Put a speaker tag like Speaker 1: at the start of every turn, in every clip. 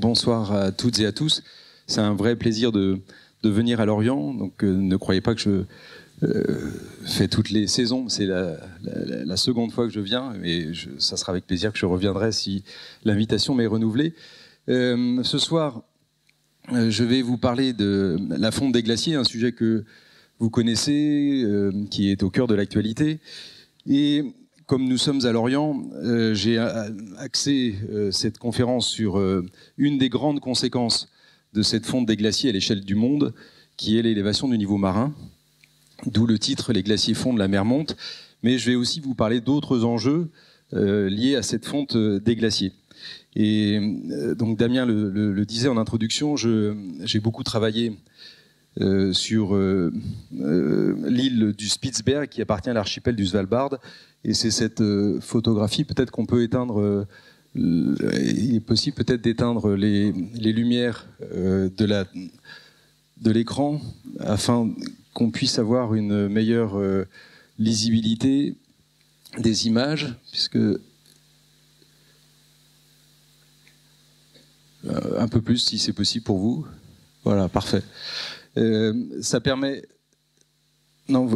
Speaker 1: bonsoir à toutes et à tous. C'est un vrai plaisir de venir à Lorient. Donc, ne croyez pas que je fais toutes les saisons. C'est la seconde fois que je viens. Et ça sera avec plaisir que je reviendrai si l'invitation m'est renouvelée. Ce soir, je vais vous parler de la fonte des glaciers, un sujet que vous connaissez, qui est au cœur de l'actualité. Et comme nous sommes à Lorient, j'ai axé cette conférence sur une des grandes conséquences de cette fonte des glaciers à l'échelle du monde, qui est l'élévation du niveau marin, d'où le titre « Les glaciers fondent, la mer monte ». Mais je vais aussi vous parler d'autres enjeux liés à cette fonte des glaciers. Et donc Damien le disait en introduction, j'ai beaucoup travaillé sur l'île du Spitzberg qui appartient à l'archipel du Svalbard. Et c'est cette photographie, peut-être qu'on peut éteindre, il est possible peut-être d'éteindre les lumières de l'écran afin qu'on puisse avoir une meilleure lisibilité des images, puisque un peu plus si c'est possible pour vous. Voilà, parfait. Ça permet... Non,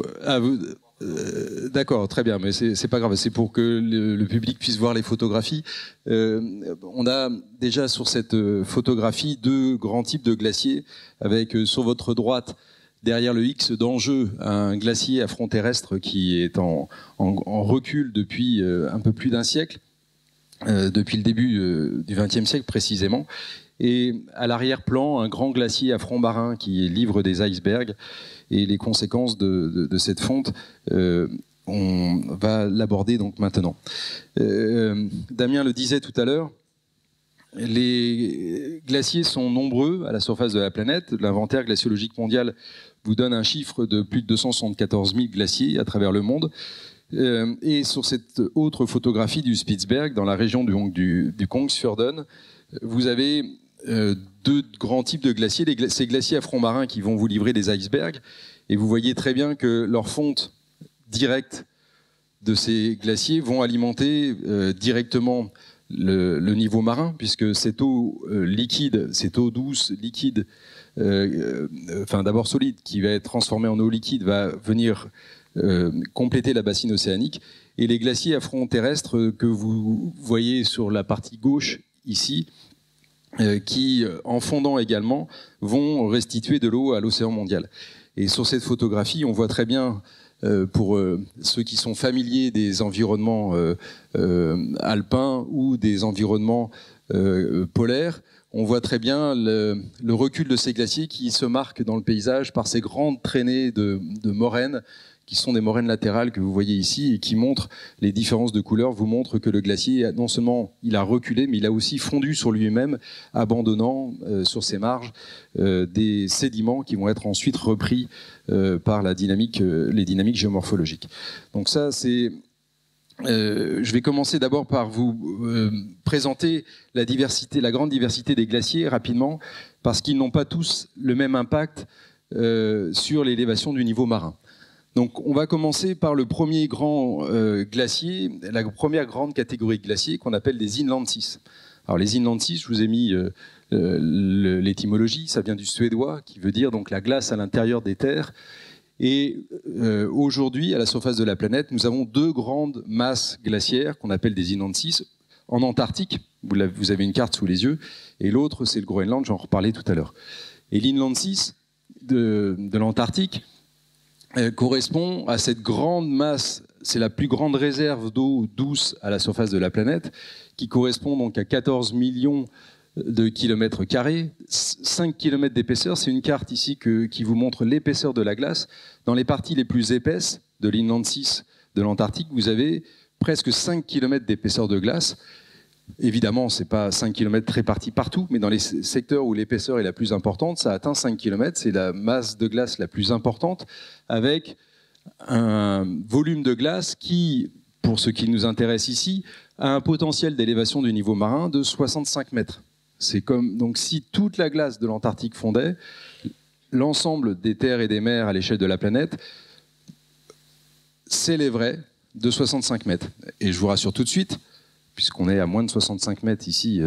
Speaker 1: d'accord, très bien, mais c'est pas grave, c'est pour que le public puisse voir les photographies. On a déjà sur cette photographie deux grands types de glaciers, avec sur votre droite, derrière le X d'enjeu, un glacier à front terrestre qui est en recul depuis un peu plus d'un siècle, depuis le début du XXe siècle précisément. Et à l'arrière-plan, un grand glacier à front marin qui livre des icebergs. Et les conséquences de cette fonte, on va l'aborder donc maintenant. Damien le disait tout à l'heure, les glaciers sont nombreux à la surface de la planète. L'inventaire glaciologique mondial vous donne un chiffre de plus de 274 000 glaciers à travers le monde. Et sur cette autre photographie du Spitzberg, dans la région du Kongsfjorden, vous avez deux grands types de glaciers, ces glaciers à front marin qui vont vous livrer des icebergs, et vous voyez très bien que leur fonte directe de ces glaciers vont alimenter directement le niveau marin, puisque cette eau liquide, cette eau douce, liquide, enfin d'abord solide, qui va être transformée en eau liquide, va venir compléter la bassine océanique, et les glaciers à front terrestre que vous voyez sur la partie gauche ici, qui, en fondant également, vont restituer de l'eau à l'océan mondial. Et sur cette photographie, on voit très bien, pour ceux qui sont familiers des environnements alpins ou des environnements polaires, on voit très bien le recul de ces glaciers qui se marquent dans le paysage par ces grandes traînées de moraines, qui sont des moraines latérales que vous voyez ici et qui montrent les différences de couleurs, vous montrent que le glacier, non seulement il a reculé, mais il a aussi fondu sur lui-même, abandonnant sur ses marges des sédiments qui vont être ensuite repris par les dynamiques géomorphologiques. Donc ça, c'est... je vais commencer d'abord par vous présenter la grande diversité des glaciers rapidement, parce qu'ils n'ont pas tous le même impact sur l'élévation du niveau marin. Donc, on va commencer par le premier grand glacier, la première grande catégorie de glaciers qu'on appelle des inland seas. Alors, les inland seas, je vous ai mis l'étymologie, ça vient du suédois, qui veut dire donc la glace à l'intérieur des terres. Et aujourd'hui, à la surface de la planète, nous avons deux grandes masses glaciaires qu'on appelle des inland seas. En Antarctique, vous avez une carte sous les yeux, et l'autre, c'est le Groenland, j'en reparlais tout à l'heure. Et l'inland seas de l'Antarctique correspond à cette grande masse, c'est la plus grande réserve d'eau douce à la surface de la planète, qui correspond donc à 14 millions de kilomètres carrés, 5 kilomètres d'épaisseur. C'est une carte ici qui vous montre l'épaisseur de la glace. Dans les parties les plus épaisses de l'inland seas de l'Antarctique, vous avez presque 5 kilomètres d'épaisseur de glace. Évidemment, ce n'est pas 5 km répartis partout, mais dans les secteurs où l'épaisseur est la plus importante, ça atteint 5 km. C'est la masse de glace la plus importante, avec un volume de glace qui, pour ce qui nous intéresse ici, a un potentiel d'élévation du niveau marin de 65 mètres. C'est comme, donc, si toute la glace de l'Antarctique fondait, l'ensemble des terres et des mers à l'échelle de la planète s'élèverait de 65 mètres. Et je vous rassure tout de suite, puisqu'on est à moins de 65 mètres ici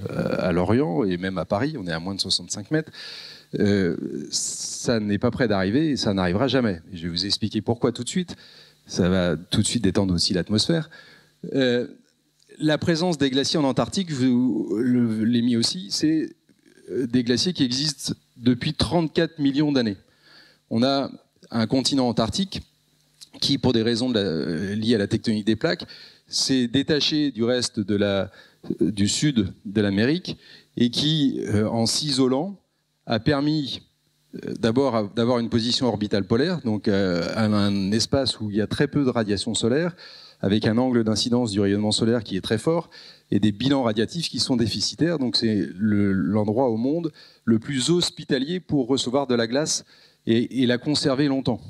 Speaker 1: à Lorient, et même à Paris, on est à moins de 65 mètres. Ça n'est pas prêt d'arriver et ça n'arrivera jamais. Et je vais vous expliquer pourquoi tout de suite. Ça va tout de suite détendre aussi l'atmosphère. La présence des glaciers en Antarctique, je vous l'ai mis aussi, c'est des glaciers qui existent depuis 34 millions d'années. On a un continent antarctique qui, pour des raisons liées à la tectonique des plaques, s'est détaché du reste du sud de l'Amérique et qui, en s'isolant, a permis d'abord d'avoir une position orbitale polaire, donc un espace où il y a très peu de radiation solaire, avec un angle d'incidence du rayonnement solaire qui est très fort, et des bilans radiatifs qui sont déficitaires. Donc c'est l'endroit au monde le plus hospitalier pour recevoir de la glace et la conserver longtemps.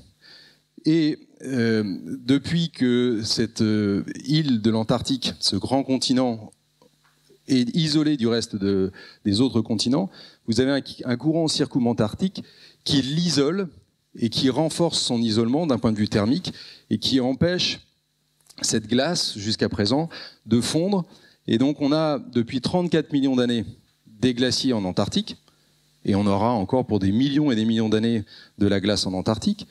Speaker 1: Et depuis que cette île de l'Antarctique, ce grand continent, est isolé du reste des autres continents, vous avez un courant circumantarctique qui l'isole et qui renforce son isolement d'un point de vue thermique et qui empêche cette glace, jusqu'à présent, de fondre. Et donc on a, depuis 34 millions d'années, des glaciers en Antarctique, et on aura encore pour des millions et des millions d'années de la glace en Antarctique.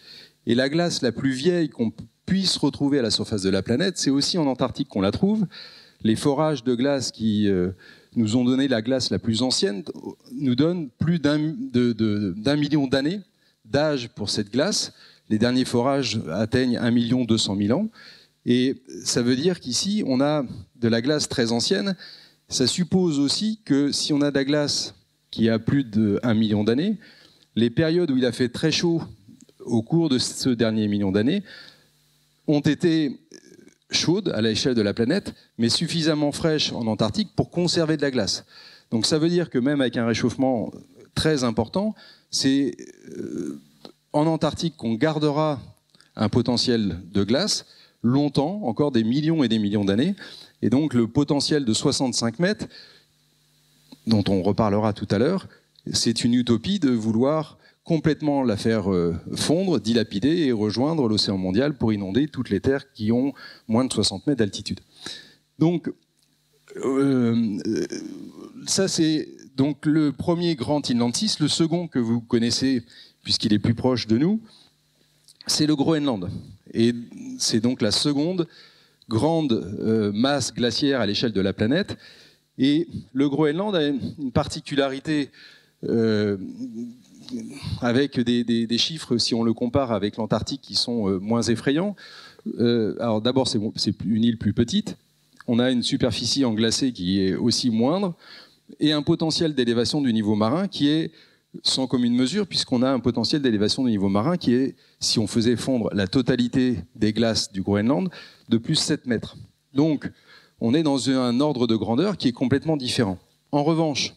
Speaker 1: Et la glace la plus vieille qu'on puisse retrouver à la surface de la planète, c'est aussi en Antarctique qu'on la trouve. Les forages de glace qui nous ont donné la glace la plus ancienne nous donnent plus d'un million d'années d'âge pour cette glace. Les derniers forages atteignent 1 200 000 ans. Et ça veut dire qu'ici, on a de la glace très ancienne. Ça suppose aussi que si on a de la glace qui a plus d'1 million d'années, les périodes où il a fait très chaud au cours de ce dernier million d'années ont été chaudes à l'échelle de la planète, mais suffisamment fraîches en Antarctique pour conserver de la glace. Donc ça veut dire que même avec un réchauffement très important, c'est en Antarctique qu'on gardera un potentiel de glace longtemps, encore des millions et des millions d'années. Et donc le potentiel de 65 mètres, dont on reparlera tout à l'heure, c'est une utopie de vouloir complètement la faire fondre, dilapider et rejoindre l'océan mondial pour inonder toutes les terres qui ont moins de 60 mètres d'altitude. Donc, ça c'est donc le premier grand inland sea. Le second que vous connaissez, puisqu'il est plus proche de nous, c'est le Groenland. Et c'est donc la seconde grande masse glaciaire à l'échelle de la planète. Et le Groenland a une particularité avec des chiffres, si on le compare avec l'Antarctique, qui sont moins effrayants. Alors d'abord, c'est une île plus petite. On a une superficie en glacé qui est aussi moindre et un potentiel d'élévation du niveau marin qui est sans commune mesure, puisqu'on a un potentiel d'élévation du niveau marin qui est, si on faisait fondre la totalité des glaces du Groenland, de plus 7 mètres. Donc, on est dans un ordre de grandeur qui est complètement différent. En revanche,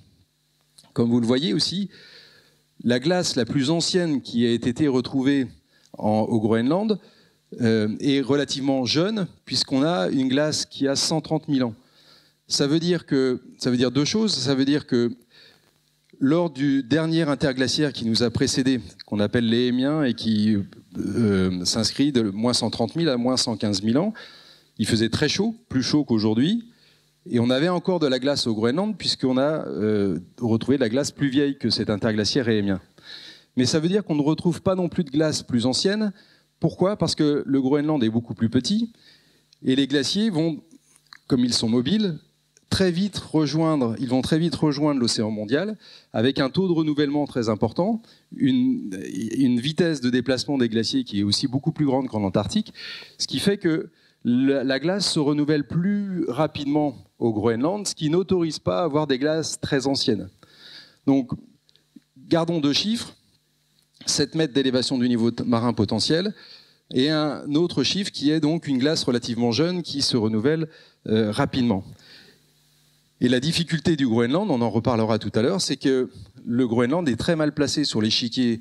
Speaker 1: comme vous le voyez aussi, la glace la plus ancienne qui a été retrouvée au Groenland est relativement jeune, puisqu'on a une glace qui a 130 000 ans. Ça veut dire deux choses. Ça veut dire que lors du dernier interglaciaire qui nous a précédé, qu'on appelle l'Éhémien et qui s'inscrit de moins 130 000 à moins 115 000 ans, il faisait très chaud, plus chaud qu'aujourd'hui, et on avait encore de la glace au Groenland puisqu'on a retrouvé de la glace plus vieille que cet interglaciaire éhémien. Mais ça veut dire qu'on ne retrouve pas non plus de glace plus ancienne. Pourquoi ? Parce que le Groenland est beaucoup plus petit et les glaciers vont, comme ils sont mobiles, très vite rejoindre l'océan mondial avec un taux de renouvellement très important, une vitesse de déplacement des glaciers qui est aussi beaucoup plus grande qu'en Antarctique, ce qui fait que la glace se renouvelle plus rapidement au Groenland, ce qui n'autorise pas à avoir des glaces très anciennes. Donc, gardons deux chiffres, 7 mètres d'élévation du niveau marin potentiel, et un autre chiffre qui est donc une glace relativement jeune qui se renouvelle rapidement. Et la difficulté du Groenland, on en reparlera tout à l'heure, c'est que le Groenland est très mal placé sur l'échiquier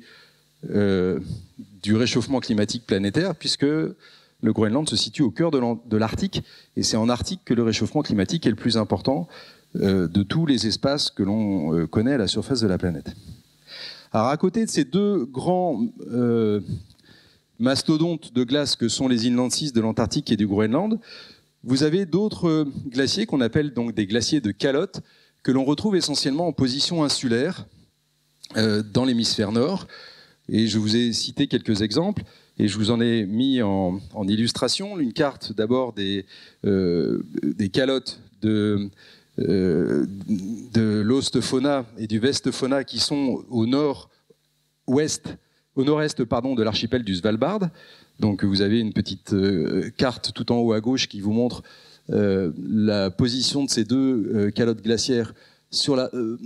Speaker 1: du réchauffement climatique planétaire, puisque le Groenland se situe au cœur de l'Arctique, et c'est en Arctique que le réchauffement climatique est le plus important de tous les espaces que l'on connaît à la surface de la planète. Alors à côté de ces deux grands mastodontes de glace que sont les inland seas de l'Antarctique et du Groenland, Vous avez d'autres glaciers qu'on appelle donc des glaciers de calotte, que l'on retrouve essentiellement en position insulaire dans l'hémisphère nord. Et je vous ai cité quelques exemples, et je vous en ai mis en illustration. Une carte d'abord des calottes de l'Ostfauna et du Westfauna qui sont au nord-est de l'archipel du Svalbard. Donc vous avez une petite carte tout en haut à gauche qui vous montre la position de ces deux calottes glaciaires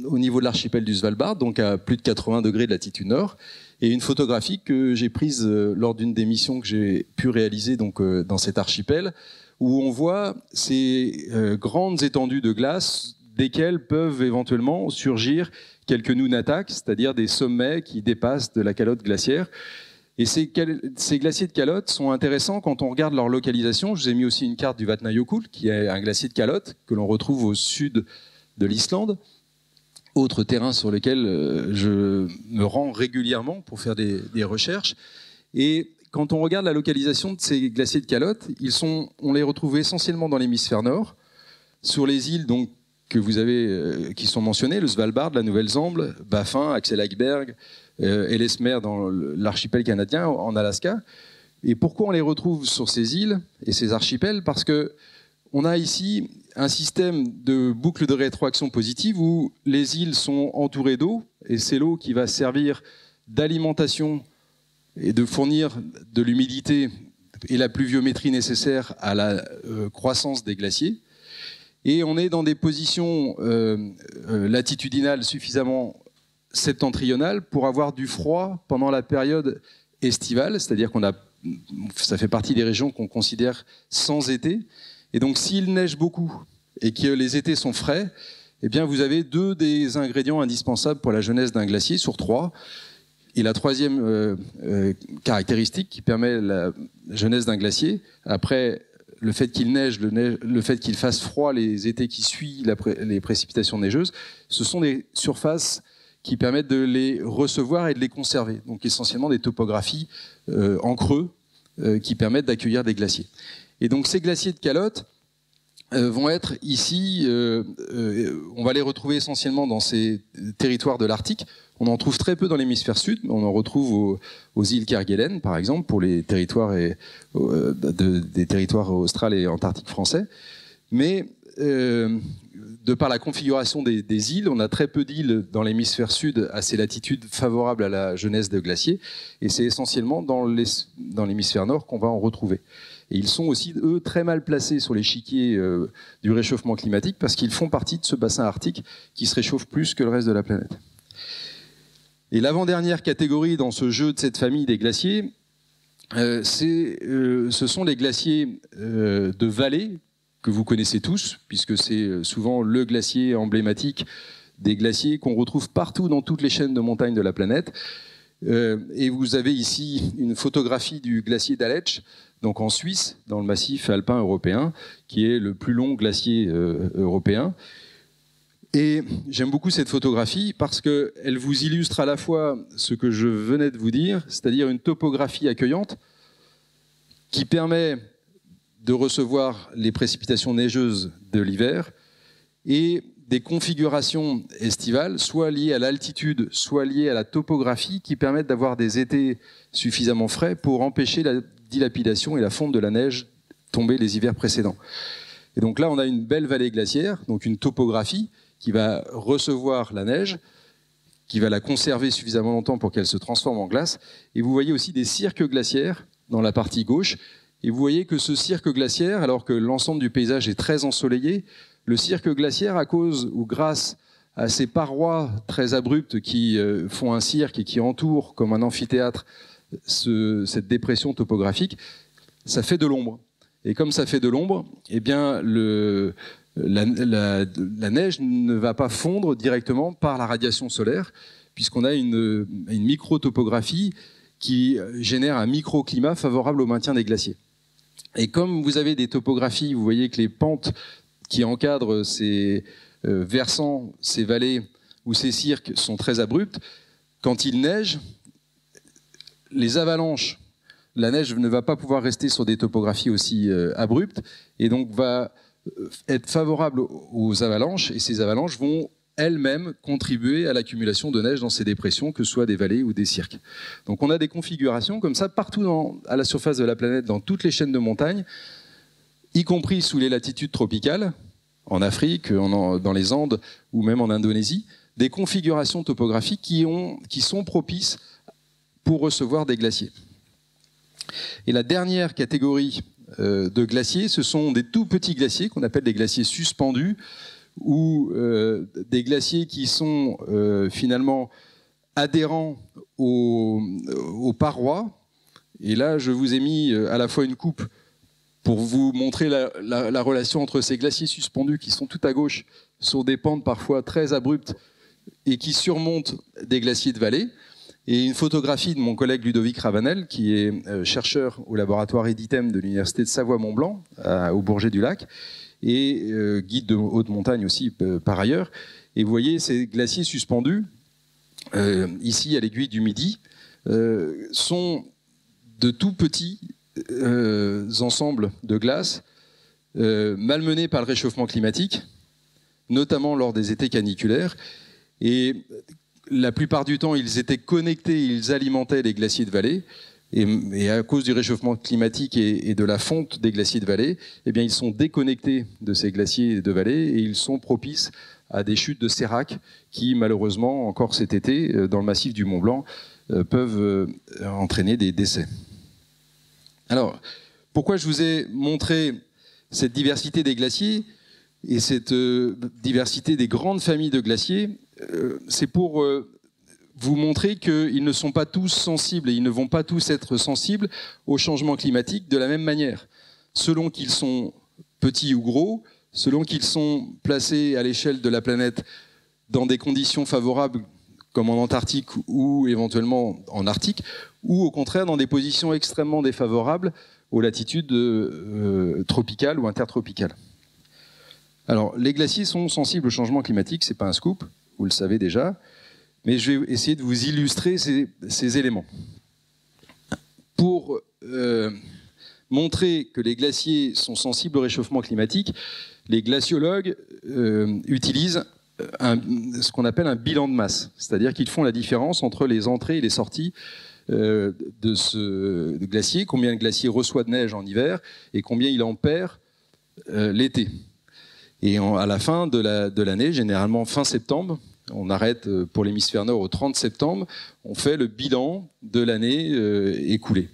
Speaker 1: au niveau de l'archipel du Svalbard, donc à plus de 80 degrés de latitude nord, et une photographie que j'ai prise lors d'une des missions que j'ai pu réaliser donc, dans cet archipel, où on voit ces grandes étendues de glace desquelles peuvent éventuellement surgir quelques nunataks, c'est-à-dire des sommets qui dépassent de la calotte glaciaire. Et ces glaciers de calotte sont intéressants quand on regarde leur localisation. Je vous ai mis aussi une carte du Vatnajökull, qui est un glacier de calotte que l'on retrouve au sud de l'Islande, autre terrain sur lequel je me rends régulièrement pour faire des recherches. Et quand on regarde la localisation de ces glaciers de calotte, on les retrouve essentiellement dans l'hémisphère nord, sur les îles donc, que vous avez, qui sont mentionnées, le Svalbard, la Nouvelle-Zélande, Baffin, Axel Heiberg, Ellesmere dans l'archipel canadien, en Alaska. Et pourquoi on les retrouve sur ces îles et ces archipels? Parce que on a ici un système de boucle de rétroaction positive où les îles sont entourées d'eau, et c'est l'eau qui va servir d'alimentation et de fournir de l'humidité et la pluviométrie nécessaire à la croissance des glaciers. Et on est dans des positions latitudinales suffisamment septentrionales pour avoir du froid pendant la période estivale, c'est-à-dire ça fait partie des régions qu'on considère sans été. Et donc s'il neige beaucoup et que les étés sont frais, eh bien vous avez deux des ingrédients indispensables pour la jeunesse d'un glacier sur trois. Et la troisième caractéristique qui permet la jeunesse d'un glacier, après le fait qu'il neige, le fait qu'il fasse froid les étés qui suivent les précipitations neigeuses, ce sont des surfaces qui permettent de les recevoir et de les conserver. Donc essentiellement des topographies en creux qui permettent d'accueillir des glaciers. Et donc ces glaciers de calotte vont être ici, on va les retrouver essentiellement dans ces territoires de l'Arctique. On en trouve très peu dans l'hémisphère sud, on en retrouve aux îles Kerguelen, par exemple, pour les territoires des territoires austral et antarctiques français. Mais de par la configuration des îles, on a très peu d'îles dans l'hémisphère sud à ces latitudes favorables à la jeunesse de glaciers, et c'est essentiellement dans l'hémisphère nord qu'on va en retrouver. Et ils sont aussi, eux, très mal placés sur l'échiquier du réchauffement climatique parce qu'ils font partie de ce bassin arctique qui se réchauffe plus que le reste de la planète. Et l'avant-dernière catégorie dans ce jeu de cette famille des glaciers, ce sont les glaciers de vallée que vous connaissez tous, puisque c'est souvent le glacier emblématique des glaciers qu'on retrouve partout dans toutes les chaînes de montagnes de la planète. Et vous avez ici une photographie du glacier d'Aletsch, donc en Suisse, dans le massif alpin européen, qui est le plus long glacier européen. Et j'aime beaucoup cette photographie parce qu'elle vous illustre à la fois ce que je venais de vous dire, c'est-à-dire une topographie accueillante qui permet de recevoir les précipitations neigeuses de l'hiver et des configurations estivales, soit liées à l'altitude, soit liées à la topographie, qui permettent d'avoir des étés suffisamment frais pour empêcher la dilapidation et la fonte de la neige tombée les hivers précédents. Et donc là, on a une belle vallée glaciaire, donc une topographie qui va recevoir la neige, qui va la conserver suffisamment longtemps pour qu'elle se transforme en glace. Et vous voyez aussi des cirques glaciaires dans la partie gauche. Et vous voyez que ce cirque glaciaire, alors que l'ensemble du paysage est très ensoleillé, le cirque glaciaire, à cause ou grâce à ces parois très abruptes qui font un cirque et qui entourent comme un amphithéâtre cette dépression topographique, ça fait de l'ombre. Et comme ça fait de l'ombre, eh bien la neige ne va pas fondre directement par la radiation solaire, puisqu'on a une micro-topographie qui génère un microclimat favorable au maintien des glaciers. Et comme vous avez des topographies, vous voyez que les pentes qui encadrent ces versants, ces vallées ou ces cirques sont très abruptes, quand il neige, les avalanches la neige ne va pas pouvoir rester sur des topographies aussi abruptes et donc va être favorable aux avalanches, et ces avalanches vont elles-mêmes contribuer à l'accumulation de neige dans ces dépressions, que ce soit des vallées ou des cirques. Donc on a des configurations comme ça partout à la surface de la planète, dans toutes les chaînes de montagnes, y compris sous les latitudes tropicales, en Afrique, dans les Andes ou même en Indonésie, des configurations topographiques qui sont propices pour recevoir des glaciers. Et la dernière catégorie de glaciers, ce sont des tout petits glaciers qu'on appelle des glaciers suspendus, ou des glaciers qui sont finalement adhérents aux parois. Et là, je vous ai mis à la fois une coupe pour vous montrer la relation entre ces glaciers suspendus qui sont tout à gauche sur des pentes parfois très abruptes et qui surmontent des glaciers de vallée, et une photographie de mon collègue Ludovic Ravanel, qui est chercheur au laboratoire EDITEM de l'Université de Savoie-Mont-Blanc, au Bourget-du-Lac, et guide de haute montagne aussi par ailleurs. Et vous voyez ces glaciers suspendus, ici à l'aiguille du Midi, sont de tout petits ensembles de glace malmenés par le réchauffement climatique, notamment lors des étés caniculaires. Et la plupart du temps, ils étaient connectés, ils alimentaient les glaciers de vallée. Et à cause du réchauffement climatique et de la fonte des glaciers de vallée, eh bien, ils sont déconnectés de ces glaciers de vallée et ils sont propices à des chutes de sérac qui, malheureusement, encore cet été, dans le massif du Mont Blanc, peuvent entraîner des décès. Alors, pourquoi je vous ai montré cette diversité des glaciers et cette diversité des grandes familles de glaciers? C'est pour vous montrer qu'ils ne sont pas tous sensibles et ils ne vont pas tous être sensibles au changement climatique de la même manière. Selon qu'ils sont petits ou gros, selon qu'ils sont placés à l'échelle de la planète dans des conditions favorables comme en Antarctique ou éventuellement en Arctique, ou au contraire dans des positions extrêmement défavorables aux latitudes tropicales ou intertropicales. Alors, les glaciers sont sensibles au changement climatique, c'est pas un scoop, vous le savez déjà. Mais je vais essayer de vous illustrer ces éléments. Pour montrer que les glaciers sont sensibles au réchauffement climatique, les glaciologues utilisent ce qu'on appelle un bilan de masse. C'est-à-dire qu'ils font la différence entre les entrées et les sorties de ce glacier, combien le glacier reçoit de neige en hiver et combien il en perd l'été. Et à la fin de l'année, généralement fin septembre, on arrête pour l'hémisphère nord au 30 septembre, on fait le bilan de l'année écoulée.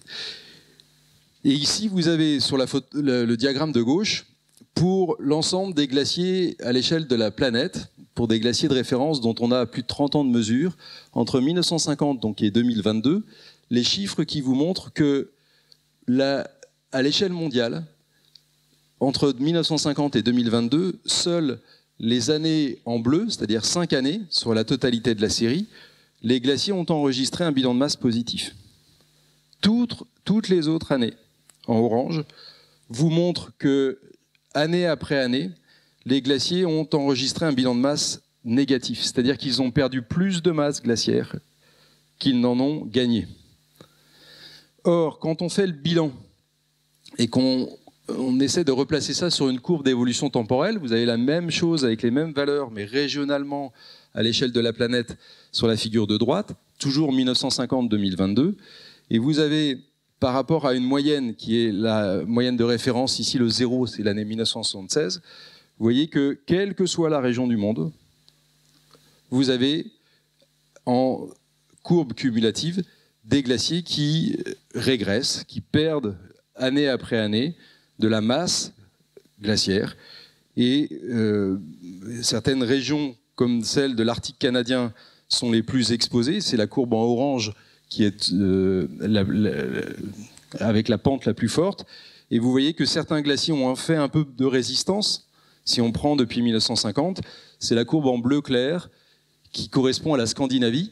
Speaker 1: Et ici, vous avez sur le diagramme de gauche, pour l'ensemble des glaciers à l'échelle de la planète, pour des glaciers de référence dont on a plus de 30 ans de mesure, entre 1950 donc, et 2022, les chiffres qui vous montrent que à l'échelle mondiale, entre 1950 et 2022, seules les années en bleu, c'est-à-dire 5 années sur la totalité de la série, les glaciers ont enregistré un bilan de masse positif. Toutes les autres années, en orange, vous montrent que, année après année, les glaciers ont enregistré un bilan de masse négatif, c'est-à-dire qu'ils ont perdu plus de masse glaciaire qu'ils n'en ont gagné. Or, quand on fait le bilan et qu'on essaie de replacer ça sur une courbe d'évolution temporelle, vous avez la même chose avec les mêmes valeurs, mais régionalement à l'échelle de la planète sur la figure de droite, toujours 1950-2022, et vous avez, par rapport à une moyenne qui est la moyenne de référence, ici le 0, c'est l'année 1976, vous voyez que, quelle que soit la région du monde, vous avez en courbe cumulative des glaciers qui régressent, qui perdent année après année de la masse glaciaire. Et certaines régions, comme celle de l'Arctique canadien, sont les plus exposées. C'est la courbe en orange qui est avec la pente la plus forte. Et vous voyez que certains glaciers ont fait un peu de résistance. Si on prend depuis 1950, c'est la courbe en bleu clair qui correspond à la Scandinavie.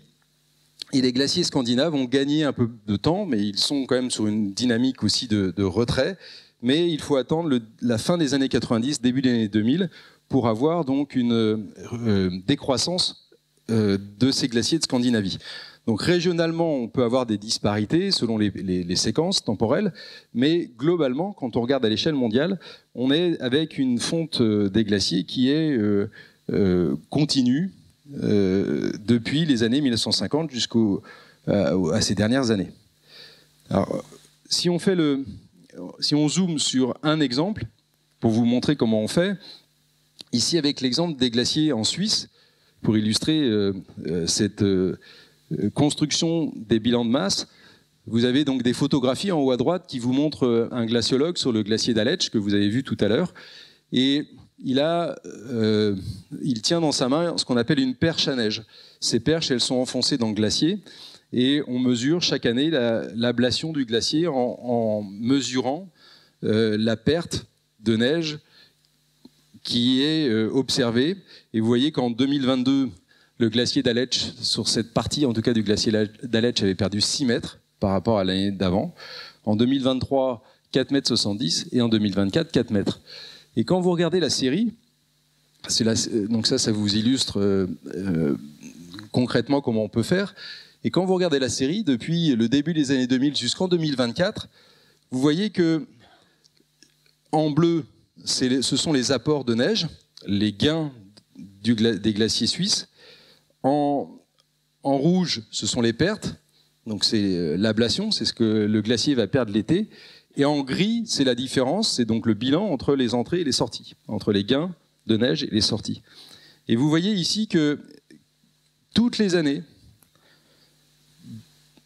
Speaker 1: Et les glaciers scandinaves ont gagné un peu de temps, mais ils sont quand même sur une dynamique aussi de retrait. Mais il faut attendre la fin des années 90, début des années 2000, pour avoir donc une décroissance de ces glaciers de Scandinavie. Donc régionalement, on peut avoir des disparités selon les séquences temporelles, mais globalement, quand on regarde à l'échelle mondiale, on est avec une fonte des glaciers qui est continue depuis les années 1950 à ces dernières années. Alors, si on zoome sur un exemple, pour vous montrer comment on fait, ici avec l'exemple des glaciers en Suisse, pour illustrer cette construction des bilans de masse, vous avez donc des photographies en haut à droite qui vous montrent un glaciologue sur le glacier d'Aletsch, que vous avez vu tout à l'heure, et il tient dans sa main ce qu'on appelle une perche à neige. Ces perches, elles sont enfoncées dans le glacier, et on mesure chaque année l'ablation du glacier en mesurant la perte de neige qui est observée. Et vous voyez qu'en 2022, le glacier d'Aletsch, sur cette partie en tout cas du glacier d'Aletsch, avait perdu 6 mètres par rapport à l'année d'avant. En 2023, 4,70 m, et en 2024, 4 mètres. Et quand vous regardez la série, donc ça vous illustre concrètement comment on peut faire. Et quand vous regardez la série, depuis le début des années 2000 jusqu'en 2024, vous voyez que en bleu, ce sont les apports de neige, les gains des glaciers suisses. En rouge, ce sont les pertes, donc c'est l'ablation, c'est ce que le glacier va perdre l'été. Et en gris, c'est la différence, c'est donc le bilan entre les entrées et les sorties, entre les gains de neige et les sorties. Et vous voyez ici que toutes les années,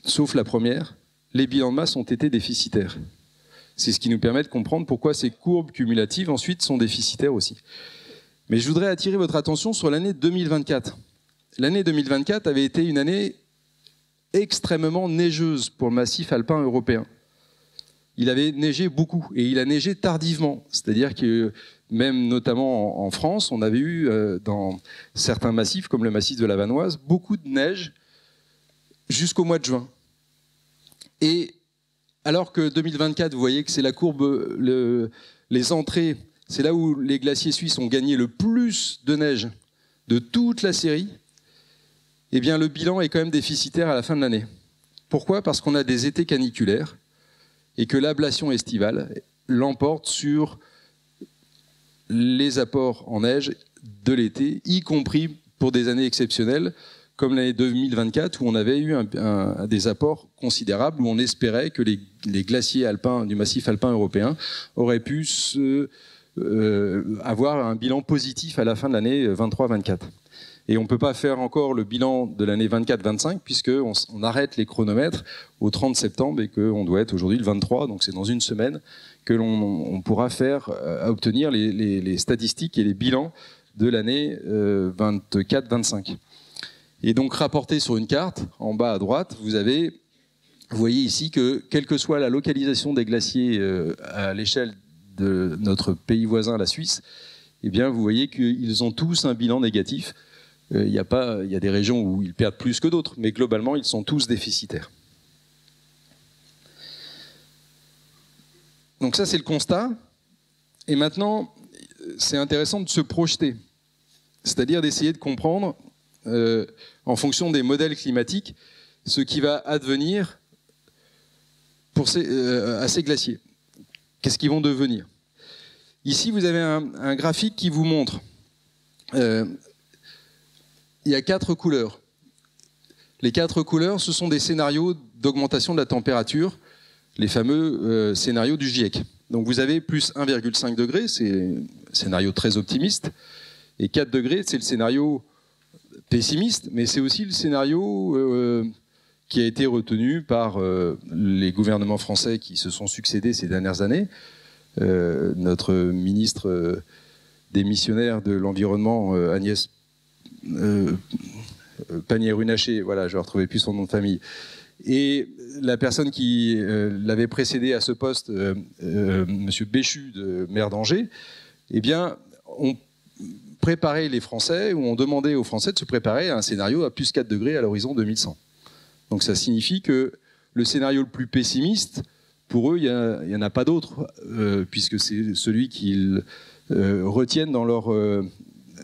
Speaker 1: sauf la première, les bilans de masse ont été déficitaires. C'est ce qui nous permet de comprendre pourquoi ces courbes cumulatives ensuite sont déficitaires aussi. Mais je voudrais attirer votre attention sur l'année 2024. L'année 2024 avait été une année extrêmement neigeuse pour le massif alpin européen. Il avait neigé beaucoup, et il a neigé tardivement. C'est-à-dire que même notamment en France, on avait eu dans certains massifs, comme le massif de la Vanoise, beaucoup de neige jusqu'au mois de juin. Et alors que 2024, vous voyez que c'est la courbe, les entrées, c'est là où les glaciers suisses ont gagné le plus de neige de toute la série, eh bien le bilan est quand même déficitaire à la fin de l'année. Pourquoi ? Parce qu'on a des étés caniculaires et que l'ablation estivale l'emporte sur les apports en neige de l'été, y compris pour des années exceptionnelles, comme l'année 2024, où on avait eu des apports considérables, où on espérait que les glaciers alpins du massif alpin européen auraient pu avoir un bilan positif à la fin de l'année 23-24. Et on ne peut pas faire encore le bilan de l'année 24-25, puisqu'on arrête les chronomètres au 30 septembre et qu'on doit être aujourd'hui le 23, donc c'est dans une semaine que l'on pourra obtenir les statistiques et les bilans de l'année 24-25. Et donc rapporté sur une carte, en bas à droite, vous voyez ici que, quelle que soit la localisation des glaciers à l'échelle de notre pays voisin, la Suisse, eh bien vous voyez qu'ils ont tous un bilan négatif. Il y a des régions où ils perdent plus que d'autres, mais globalement, ils sont tous déficitaires. Donc ça, c'est le constat. Et maintenant, c'est intéressant de se projeter, c'est-à-dire d'essayer de comprendre, en fonction des modèles climatiques, ce qui va advenir à ces glaciers. Qu'est-ce qu'ils vont devenir ? Ici, vous avez un graphique qui vous montre... il y a 4 couleurs. Les 4 couleurs, ce sont des scénarios d'augmentation de la température, les fameux scénarios du GIEC. Donc vous avez plus 1,5 degré, c'est un scénario très optimiste, et 4 degrés, c'est le scénario pessimiste, mais c'est aussi le scénario qui a été retenu par les gouvernements français qui se sont succédés ces dernières années. Notre ministre démissionnaire de l'Environnement, Agnès Pannier-Runacher, voilà, je ne retrouvais plus son nom de famille. Et la personne qui l'avait précédé à ce poste, Monsieur Béchu, de maire d'Angers, eh bien, on préparait les Français, ou on demandait aux Français de se préparer à un scénario à plus 4 degrés à l'horizon 2100. Donc ça signifie que le scénario le plus pessimiste, pour eux, il n'y en a pas d'autre, puisque c'est celui qu'ils retiennent dans leur...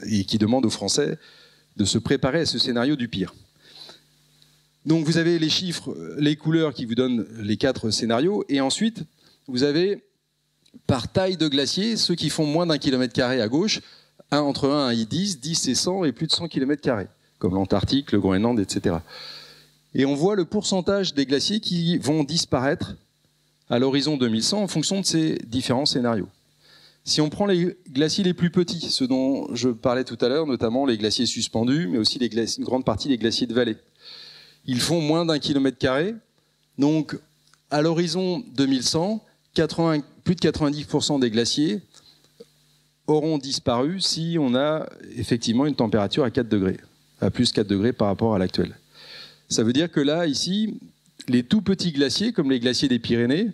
Speaker 1: et qui demande aux Français de se préparer à ce scénario du pire. Donc vous avez les chiffres, les couleurs qui vous donnent les 4 scénarios, et ensuite vous avez par taille de glacier ceux qui font moins d'1 km² à gauche, entre 1 et 10, 10 et 100 et plus de 100 km², comme l'Antarctique, le Groenland, etc. Et on voit le pourcentage des glaciers qui vont disparaître à l'horizon 2100 en fonction de ces différents scénarios. Si on prend les glaciers les plus petits, ceux dont je parlais tout à l'heure, notamment les glaciers suspendus, mais aussi une grande partie des glaciers de vallée, ils font moins d'1 km². Donc, à l'horizon 2100, plus de 90% des glaciers auront disparu si on a effectivement une température à 4 degrés, à plus 4 degrés par rapport à l'actuelle. Ça veut dire que là, ici, les tout petits glaciers, comme les glaciers des Pyrénées,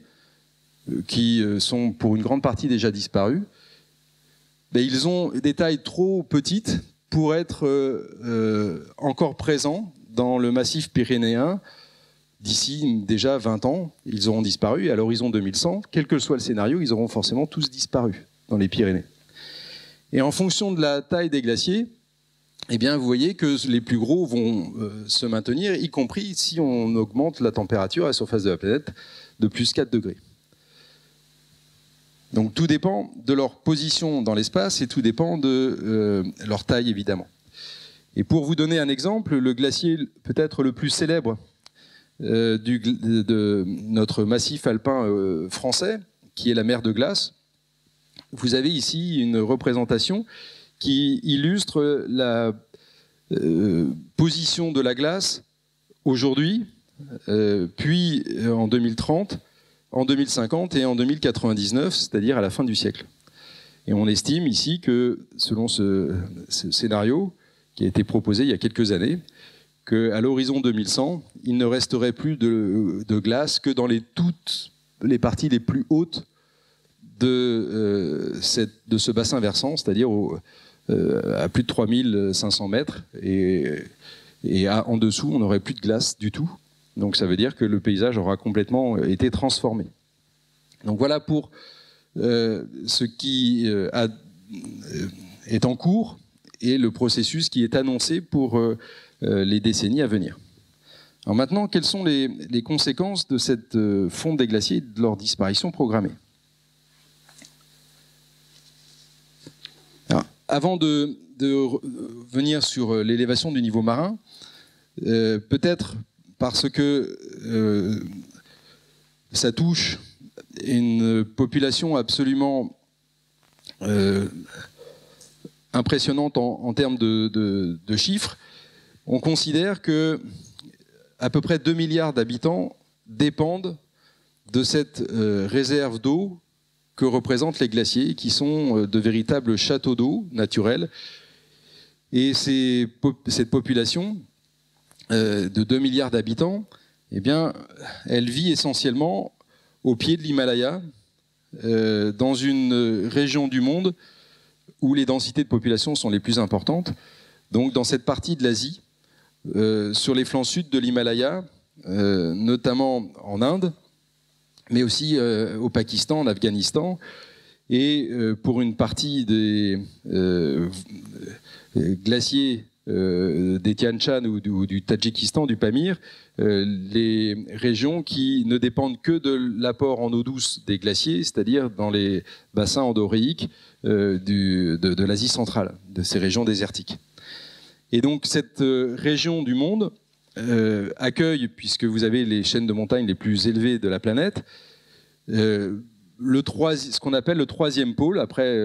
Speaker 1: qui sont pour une grande partie déjà disparus, ben, ils ont des tailles trop petites pour être encore présents dans le massif pyrénéen. D'ici déjà 20 ans, ils auront disparu. Et à l'horizon 2100, quel que soit le scénario, ils auront forcément tous disparu dans les Pyrénées. Et en fonction de la taille des glaciers, eh bien, vous voyez que les plus gros vont se maintenir, y compris si on augmente la température à la surface de la planète de plus 4 degrés. Donc tout dépend de leur position dans l'espace et tout dépend de leur taille, évidemment. Et pour vous donner un exemple, le glacier peut-être le plus célèbre de notre massif alpin français, qui est la mer de glace, vous avez ici une représentation qui illustre la position de la glace aujourd'hui, puis en 2030, en 2050 et en 2099, c'est-à-dire à la fin du siècle. Et on estime ici que, selon ce scénario qui a été proposé il y a quelques années, qu'à l'horizon 2100, il ne resterait plus de glace que dans toutes les parties les plus hautes de ce bassin versant, c'est-à-dire à plus de 3500 mètres, et en dessous, on n'aurait plus de glace du tout. Donc ça veut dire que le paysage aura complètement été transformé. Donc voilà pour ce qui est en cours et le processus qui est annoncé pour les décennies à venir. Alors maintenant, quelles sont les conséquences de cette fonte des glaciers et de leur disparition programmée ? Alors, avant de venir sur l'élévation du niveau marin, peut-être parce que ça touche une population absolument impressionnante en termes de chiffres, on considère que à peu près 2 milliards d'habitants dépendent de cette réserve d'eau que représentent les glaciers, qui sont de véritables châteaux d'eau naturels. Et cette population de 2 milliards d'habitants, eh bien, elle vit essentiellement au pied de l'Himalaya, dans une région du monde où les densités de population sont les plus importantes. Donc dans cette partie de l'Asie, sur les flancs sud de l'Himalaya, notamment en Inde, mais aussi au Pakistan, en Afghanistan, et pour une partie des glaciers des Tian Shan ou du Tadjikistan, du Pamir, les régions qui ne dépendent que de l'apport en eau douce des glaciers, c'est-à-dire dans les bassins endoréiques de l'Asie centrale, de ces régions désertiques. Et donc cette région du monde accueille, puisque vous avez les chaînes de montagnes les plus élevées de la planète, ce qu'on appelle le troisième pôle, après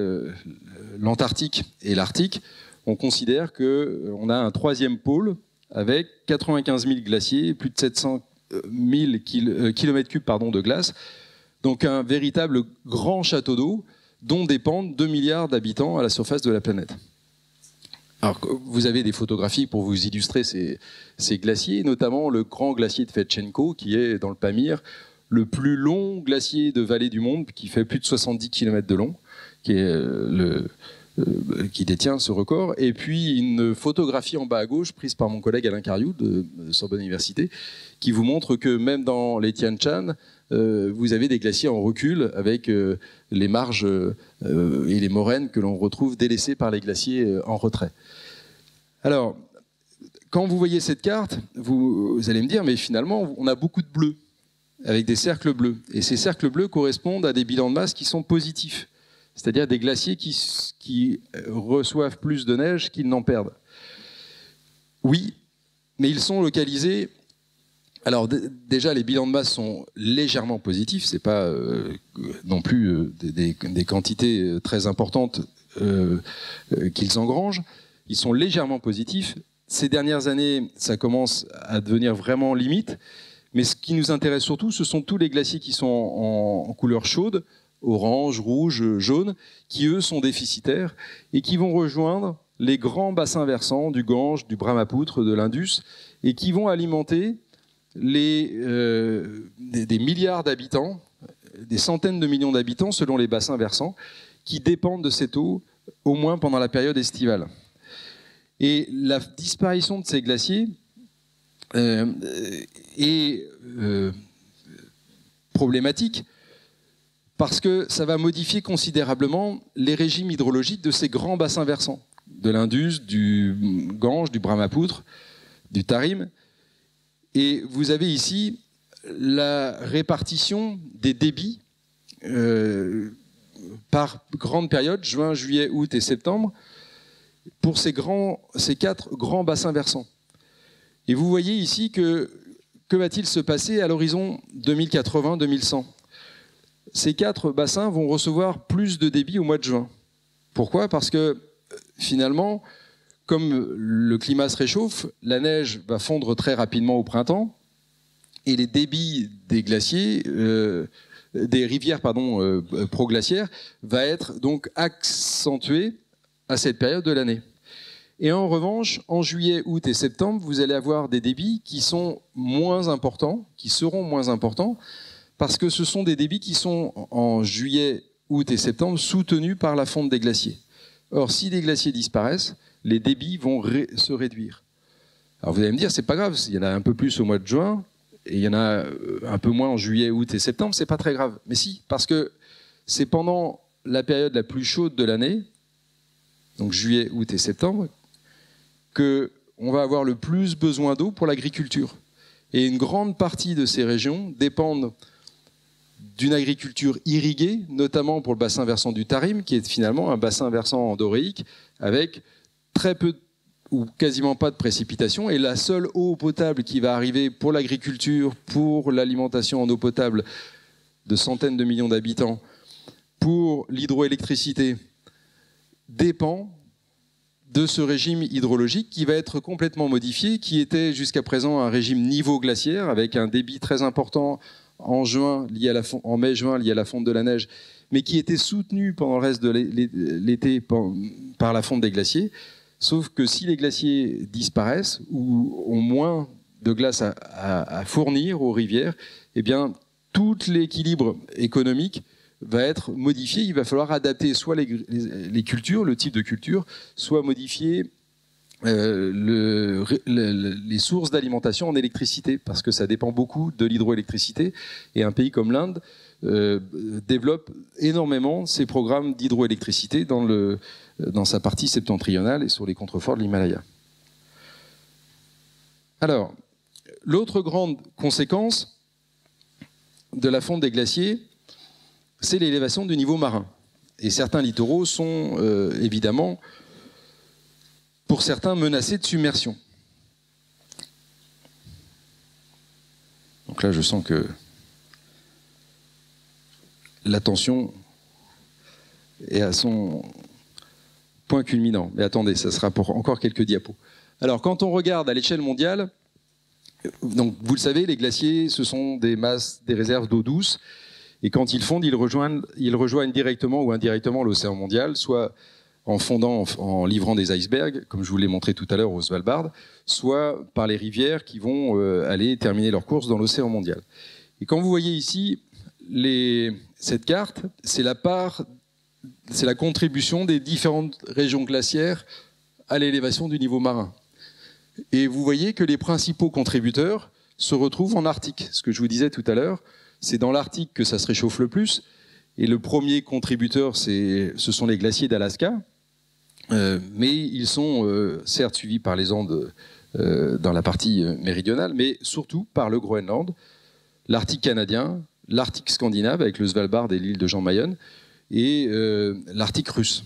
Speaker 1: l'Antarctique et l'Arctique. On considère qu'on a un troisième pôle avec 95 000 glaciers, plus de 700 000 km3 de glace. Donc un véritable grand château d'eau dont dépendent 2 milliards d'habitants à la surface de la planète. Alors, vous avez des photographies pour vous illustrer ces glaciers, notamment le grand glacier de Fedtchenko, qui est dans le Pamir, le plus long glacier de vallée du monde, qui fait plus de 70 km de long, qui détient ce record. Et puis une photographie en bas à gauche, prise par mon collègue Alain Cariou de Sorbonne Université, qui vous montre que même dans les Tian Shan, vous avez des glaciers en recul avec les marges et les moraines que l'on retrouve délaissées par les glaciers en retrait. Alors, quand vous voyez cette carte, vous allez me dire, mais finalement, on a beaucoup de bleu, avec des cercles bleus. Et ces cercles bleus correspondent à des bilans de masse qui sont positifs, c'est-à-dire des glaciers qui reçoivent plus de neige qu'ils n'en perdent. Oui, mais ils sont localisés. Alors déjà, les bilans de masse sont légèrement positifs, c'est pas non plus des quantités très importantes qu'ils engrangent. Ils sont légèrement positifs. Ces dernières années, ça commence à devenir vraiment limite. Mais ce qui nous intéresse surtout, ce sont tous les glaciers qui sont en couleur chaude, orange, rouge, jaune, qui eux sont déficitaires et qui vont rejoindre les grands bassins versants du Gange, du Brahmapoutre, de l'Indus, et qui vont alimenter des milliards d'habitants, des centaines de millions d'habitants selon les bassins versants, qui dépendent de cette eau au moins pendant la période estivale. Et la disparition de ces glaciers est problématique parce que ça va modifier considérablement les régimes hydrologiques de ces grands bassins versants, de l'Indus, du Gange, du Brahmapoutre, du Tarim. Et vous avez ici la répartition des débits par grande période, juin, juillet, août et septembre, pour ces 4 grands bassins versants. Et vous voyez ici que va-t-il se passer à l'horizon 2080-2100 ? Ces 4 bassins vont recevoir plus de débit au mois de juin. Pourquoi ? Parce que finalement, comme le climat se réchauffe, la neige va fondre très rapidement au printemps et les débits des glaciers, des rivières proglaciaires, va être donc accentué à cette période de l'année. Et en revanche, en juillet, août et septembre, vous allez avoir des débits qui sont moins importants, qui seront moins importants, parce que ce sont des débits qui sont en juillet, août et septembre soutenus par la fonte des glaciers. Or, si les glaciers disparaissent, les débits vont se réduire. Alors vous allez me dire, c'est pas grave, il y en a un peu plus au mois de juin, et il y en a un peu moins en juillet, août et septembre, c'est pas très grave. Mais si, parce que c'est pendant la période la plus chaude de l'année, donc juillet, août et septembre, qu'on va avoir le plus besoin d'eau pour l'agriculture. Et une grande partie de ces régions dépendent d'une agriculture irriguée, notamment pour le bassin versant du Tarim, qui est finalement un bassin versant endoréique, avec très peu ou quasiment pas de précipitations. Et la seule eau potable qui va arriver pour l'agriculture, pour l'alimentation en eau potable de centaines de millions d'habitants, pour l'hydroélectricité, dépend de ce régime hydrologique qui va être complètement modifié, qui était jusqu'à présent un régime niveau glaciaire, avec un débit très important en mai-juin lié à la fonte de la neige, mais qui était soutenu pendant le reste de l'été par la fonte des glaciers. Sauf que si les glaciers disparaissent ou ont moins de glace à fournir aux rivières, eh bien, tout l'équilibre économique va être modifié. Il va falloir adapter soit les cultures, le type de culture, soit modifier les sources d'alimentation en électricité, parce que ça dépend beaucoup de l'hydroélectricité. Et un pays comme l'Inde développe énormément ses programmes d'hydroélectricité dans sa partie septentrionale et sur les contreforts de l'Himalaya. Alors, l'autre grande conséquence de la fonte des glaciers, c'est l'élévation du niveau marin. Et certains littoraux sont évidemment, pour certains, menacés de submersion. Donc là, je sens que l'attention est à son point culminant. Mais attendez, ça sera pour encore quelques diapos. Alors, quand on regarde à l'échelle mondiale, donc vous le savez, les glaciers, ce sont des masses, des réserves d'eau douce. Et quand ils fondent, ils rejoignent directement ou indirectement l'océan mondial, soit en fondant, en livrant des icebergs, comme je vous l'ai montré tout à l'heure au Svalbard, soit par les rivières qui vont aller terminer leur course dans l'océan mondial. Et quand vous voyez ici cette carte, c'est la contribution des différentes régions glaciaires à l'élévation du niveau marin. Et vous voyez que les principaux contributeurs se retrouvent en Arctique. Ce que je vous disais tout à l'heure, c'est dans l'Arctique que ça se réchauffe le plus. Et le premier contributeur, ce sont les glaciers d'Alaska. Mais ils sont certes suivis par les Andes dans la partie méridionale, mais surtout par le Groenland, l'Arctique canadien, l'Arctique scandinave avec le Svalbard et l'île de Jan Mayen, et l'Arctique russe.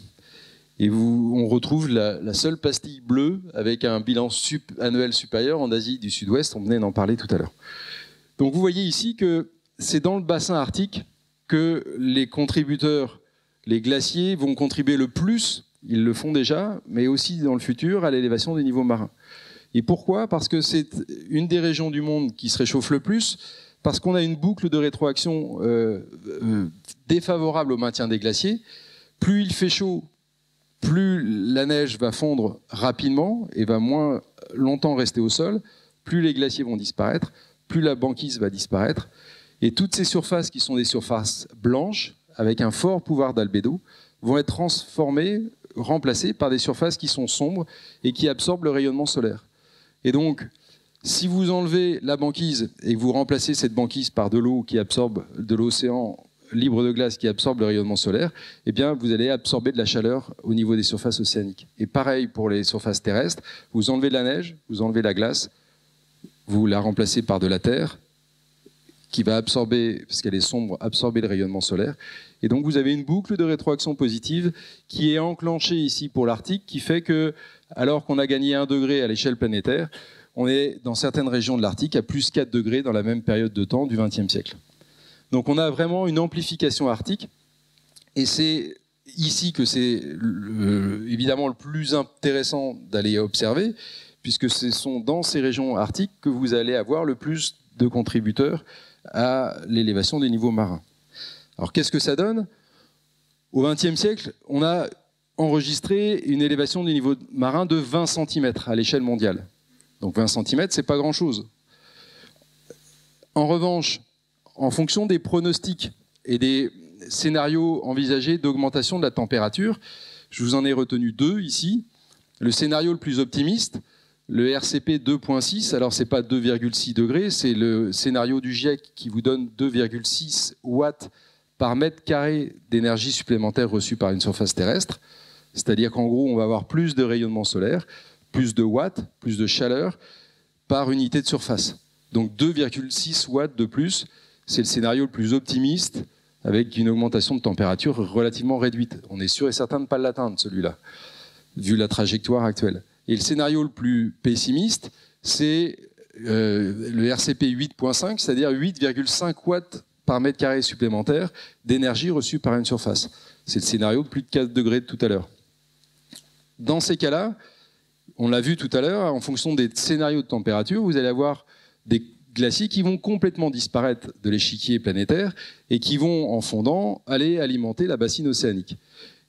Speaker 1: Et on retrouve la seule pastille bleue avec un bilan annuel supérieur en Asie du Sud-Ouest, on venait d'en parler tout à l'heure. Donc vous voyez ici que c'est dans le bassin arctique que les contributeurs, les glaciers, vont contribuer le plus, ils le font déjà, mais aussi dans le futur, à l'élévation des niveaux marins. Et pourquoi ? Parce que c'est une des régions du monde qui se réchauffe le plus, parce qu'on a une boucle de rétroaction défavorable au maintien des glaciers. Plus il fait chaud, plus la neige va fondre rapidement et va moins longtemps rester au sol, plus les glaciers vont disparaître, plus la banquise va disparaître. Et toutes ces surfaces qui sont des surfaces blanches, avec un fort pouvoir d'albédo, vont être transformées, remplacées par des surfaces qui sont sombres et qui absorbent le rayonnement solaire. Et donc, si vous enlevez la banquise et que vous remplacez cette banquise par de l'eau qui absorbe de l'océan libre de glace qui absorbe le rayonnement solaire, eh bien, vous allez absorber de la chaleur au niveau des surfaces océaniques. Et pareil pour les surfaces terrestres, vous enlevez de la neige, vous enlevez la glace, vous la remplacez par de la terre qui va absorber, parce qu'elle est sombre, absorber le rayonnement solaire. Et donc vous avez une boucle de rétroaction positive qui est enclenchée ici pour l'Arctique, qui fait que, alors qu'on a gagné 1 degré à l'échelle planétaire, on est dans certaines régions de l'Arctique à plus 4 degrés dans la même période de temps du XXe siècle. Donc on a vraiment une amplification arctique, et c'est ici que c'est évidemment le plus intéressant d'aller observer, puisque ce sont dans ces régions arctiques que vous allez avoir le plus de contributeurs à l'élévation des niveaux marins. Alors qu'est-ce que ça donne ? Au XXe siècle, on a enregistré une élévation du niveau marin de 20 cm à l'échelle mondiale. Donc 20 cm, c'est pas grand-chose. En revanche, en fonction des pronostics et des scénarios envisagés d'augmentation de la température, je vous en ai retenu 2 ici. Le scénario le plus optimiste, le RCP 2.6, alors c'est pas 2,6 degrés, c'est le scénario du GIEC qui vous donne 2,6 watts par mètre carré d'énergie supplémentaire reçue par une surface terrestre. C'est-à-dire qu'en gros, on va avoir plus de rayonnement solaire, plus de watts, plus de chaleur par unité de surface. Donc 2,6 watts de plus, c'est le scénario le plus optimiste avec une augmentation de température relativement réduite. On est sûr et certain de ne pas l'atteindre, celui-là, vu la trajectoire actuelle. Et le scénario le plus pessimiste, c'est le RCP 8.5, c'est-à-dire 8,5 watts par mètre carré supplémentaire d'énergie reçue par une surface. C'est le scénario de plus de 4 degrés de tout à l'heure. Dans ces cas-là, on l'a vu tout à l'heure, en fonction des scénarios de température, vous allez avoir des glaciers qui vont complètement disparaître de l'échiquier planétaire et qui vont, en fondant, aller alimenter la bassine océanique.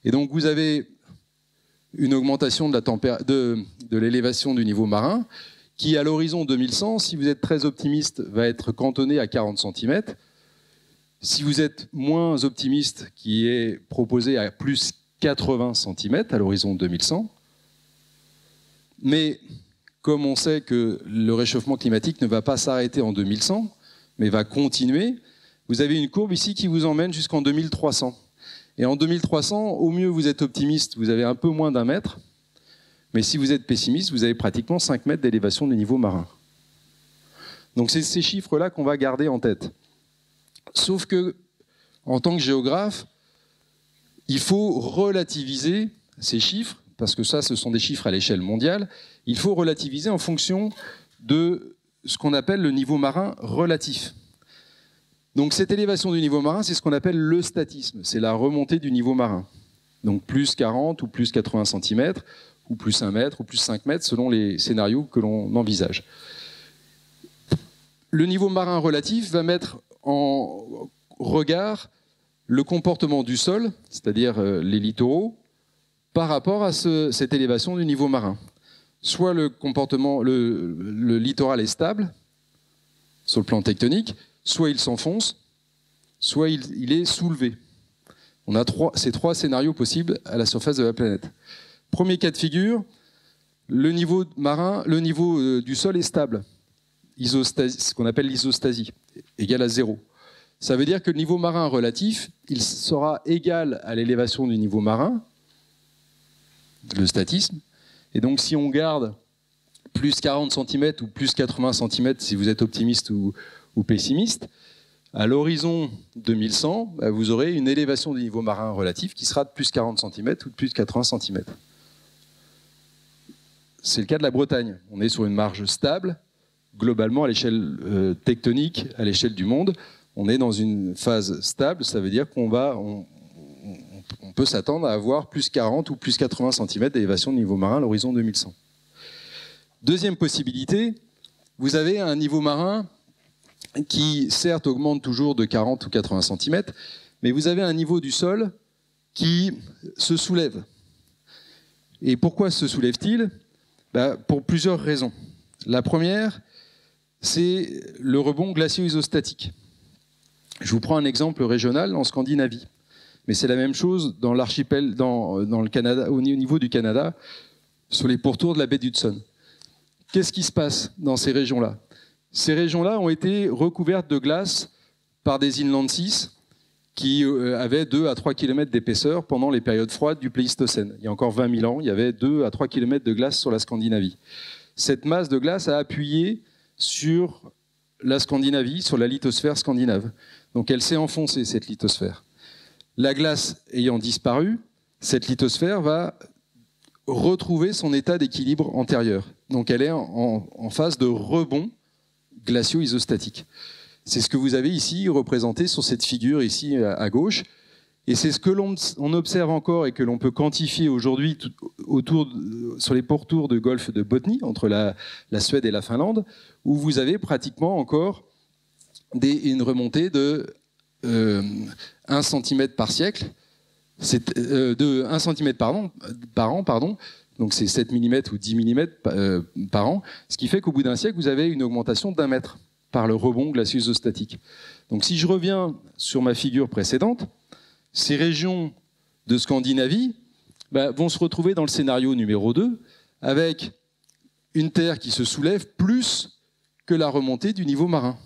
Speaker 1: Et donc vous avez une augmentation de l'élévation du niveau marin qui, à l'horizon 2100, si vous êtes très optimiste, va être cantonné à 40 cm. Si vous êtes moins optimiste, qui est proposé à plus 80 cm à l'horizon 2100. Mais comme on sait que le réchauffement climatique ne va pas s'arrêter en 2100, mais va continuer, vous avez une courbe ici qui vous emmène jusqu'en 2300. Et en 2300, au mieux vous êtes optimiste, vous avez un peu moins d'1 mètre, mais si vous êtes pessimiste, vous avez pratiquement 5 mètres d'élévation du niveau marin. Donc c'est ces chiffres-là qu'on va garder en tête. Sauf que, en tant que géographe, il faut relativiser ces chiffres, parce que ça, ce sont des chiffres à l'échelle mondiale. Il faut relativiser en fonction de ce qu'on appelle le niveau marin relatif. Donc cette élévation du niveau marin, c'est ce qu'on appelle le statisme, c'est la remontée du niveau marin. Donc plus 40 ou plus 80 cm, ou plus 1 mètre, ou plus 5 mètres, selon les scénarios que l'on envisage. Le niveau marin relatif va mettre en regard le comportement du sol, c'est-à-dire les littoraux, par rapport à cette élévation du niveau marin. Soit le littoral est stable, sur le plan tectonique, soit il s'enfonce, soit il est soulevé. On a ces 3 scénarios possibles à la surface de la planète. Premier cas de figure, le niveau marin, le niveau du sol est stable. Ce qu'on appelle l'isostasie, égale à 0. Ça veut dire que le niveau marin relatif, il sera égal à l'élévation du niveau marin, le statisme. Et donc si on garde plus 40 cm ou plus 80 cm si vous êtes optimiste ou pessimiste, à l'horizon 2100, vous aurez une élévation du niveau marin relatif qui sera de plus 40 cm ou de plus 80 cm. C'est le cas de la Bretagne. On est sur une marge stable, globalement à l'échelle tectonique, à l'échelle du monde. On est dans une phase stable, ça veut dire qu'on peut s'attendre à avoir plus 40 ou plus 80 cm d'élévation du niveau marin à l'horizon 2100. Deuxième possibilité, vous avez un niveau marin qui certes augmente toujours de 40 ou 80 cm, mais vous avez un niveau du sol qui se soulève. Et pourquoi se soulève-t-il ? Pour plusieurs raisons. La première, c'est le rebond glacio-isostatique. Je vous prends un exemple régional en Scandinavie, mais c'est la même chose dans l'archipel, dans le Canada, au niveau du Canada, sur les pourtours de la baie d'Hudson. Qu'est-ce qui se passe dans ces régions-là ? Ces régions-là ont été recouvertes de glace par des inland seas qui avaient 2 à 3 km d'épaisseur pendant les périodes froides du Pléistocène. Il y a encore 20 000 ans, il y avait 2 à 3 km de glace sur la Scandinavie. Cette masse de glace a appuyé sur la Scandinavie, sur la lithosphère scandinave. Donc elle s'est enfoncée, cette lithosphère. La glace ayant disparu, cette lithosphère va retrouver son état d'équilibre antérieur. Donc elle est en phase de rebond glacio-isostatique. C'est ce que vous avez ici représenté sur cette figure ici à gauche. Et c'est ce que l'on observe encore et que l'on peut quantifier aujourd'hui sur les pourtours du golfe de Botnie, entre la Suède et la Finlande, où vous avez pratiquement encore une remontée de 1 cm par siècle, de 1 cm par an, pardon. Donc c'est 7 mm ou 10 mm par an, ce qui fait qu'au bout d'un siècle, vous avez une augmentation d'1 mètre par le rebond glacio-isostatique. Donc si je reviens sur ma figure précédente, ces régions de Scandinavie vont se retrouver dans le scénario numéro 2 avec une Terre qui se soulève plus que la remontée du niveau marin.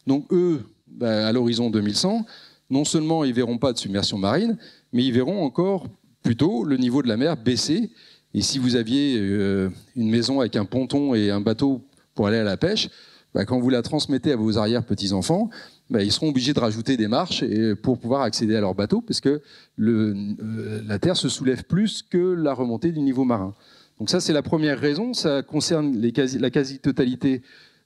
Speaker 1: Donc eux, à l'horizon 2100, non seulement ils ne verront pas de submersion marine, mais ils verront encore plutôt le niveau de la mer baisser. Et si vous aviez une maison avec un ponton et un bateau pour aller à la pêche, quand vous la transmettez à vos arrière-petits-enfants, ils seront obligés de rajouter des marches pour pouvoir accéder à leur bateau, parce que la Terre se soulève plus que la remontée du niveau marin. Donc ça, c'est la première raison. Ça concerne la quasi-totalité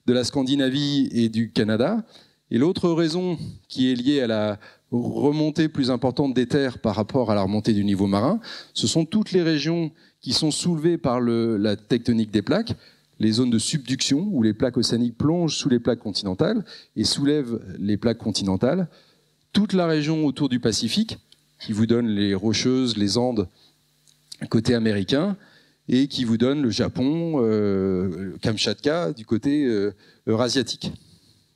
Speaker 1: de la Scandinavie et du Canada. Et l'autre raison qui est liée à la remontée plus importante des terres par rapport à la remontée du niveau marin, ce sont toutes les régions qui sont soulevées par la tectonique des plaques, les zones de subduction où les plaques océaniques plongent sous les plaques continentales et soulèvent les plaques continentales, toute la région autour du Pacifique qui vous donne les Rocheuses, les Andes côté américain et qui vous donne le Japon, Kamchatka du côté eurasiatique.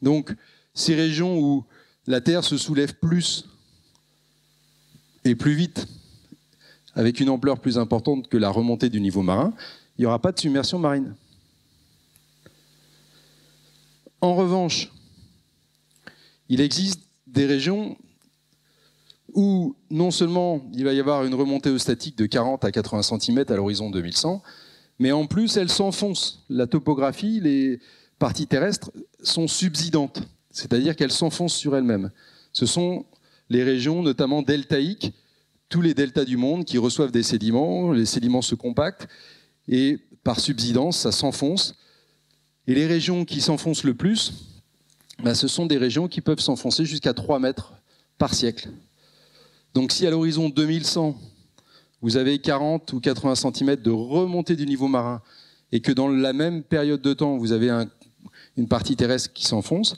Speaker 1: Donc ces régions où la Terre se soulève plus et plus vite, avec une ampleur plus importante que la remontée du niveau marin, il n'y aura pas de submersion marine. En revanche, il existe des régions où non seulement il va y avoir une remontée eustatique de 40 à 80 cm à l'horizon 2100, mais en plus elle s'enfonce. La topographie, les parties terrestres sont subsidantes, c'est-à-dire qu'elles s'enfoncent sur elles-mêmes. Ce sont les régions notamment deltaïques, tous les deltas du monde qui reçoivent des sédiments, les sédiments se compactent et par subsidence ça s'enfonce. Et les régions qui s'enfoncent le plus, ce sont des régions qui peuvent s'enfoncer jusqu'à 3 mètres par siècle. Donc si à l'horizon 2100, vous avez 40 ou 80 cm de remontée du niveau marin et que dans la même période de temps, vous avez une partie terrestre qui s'enfonce,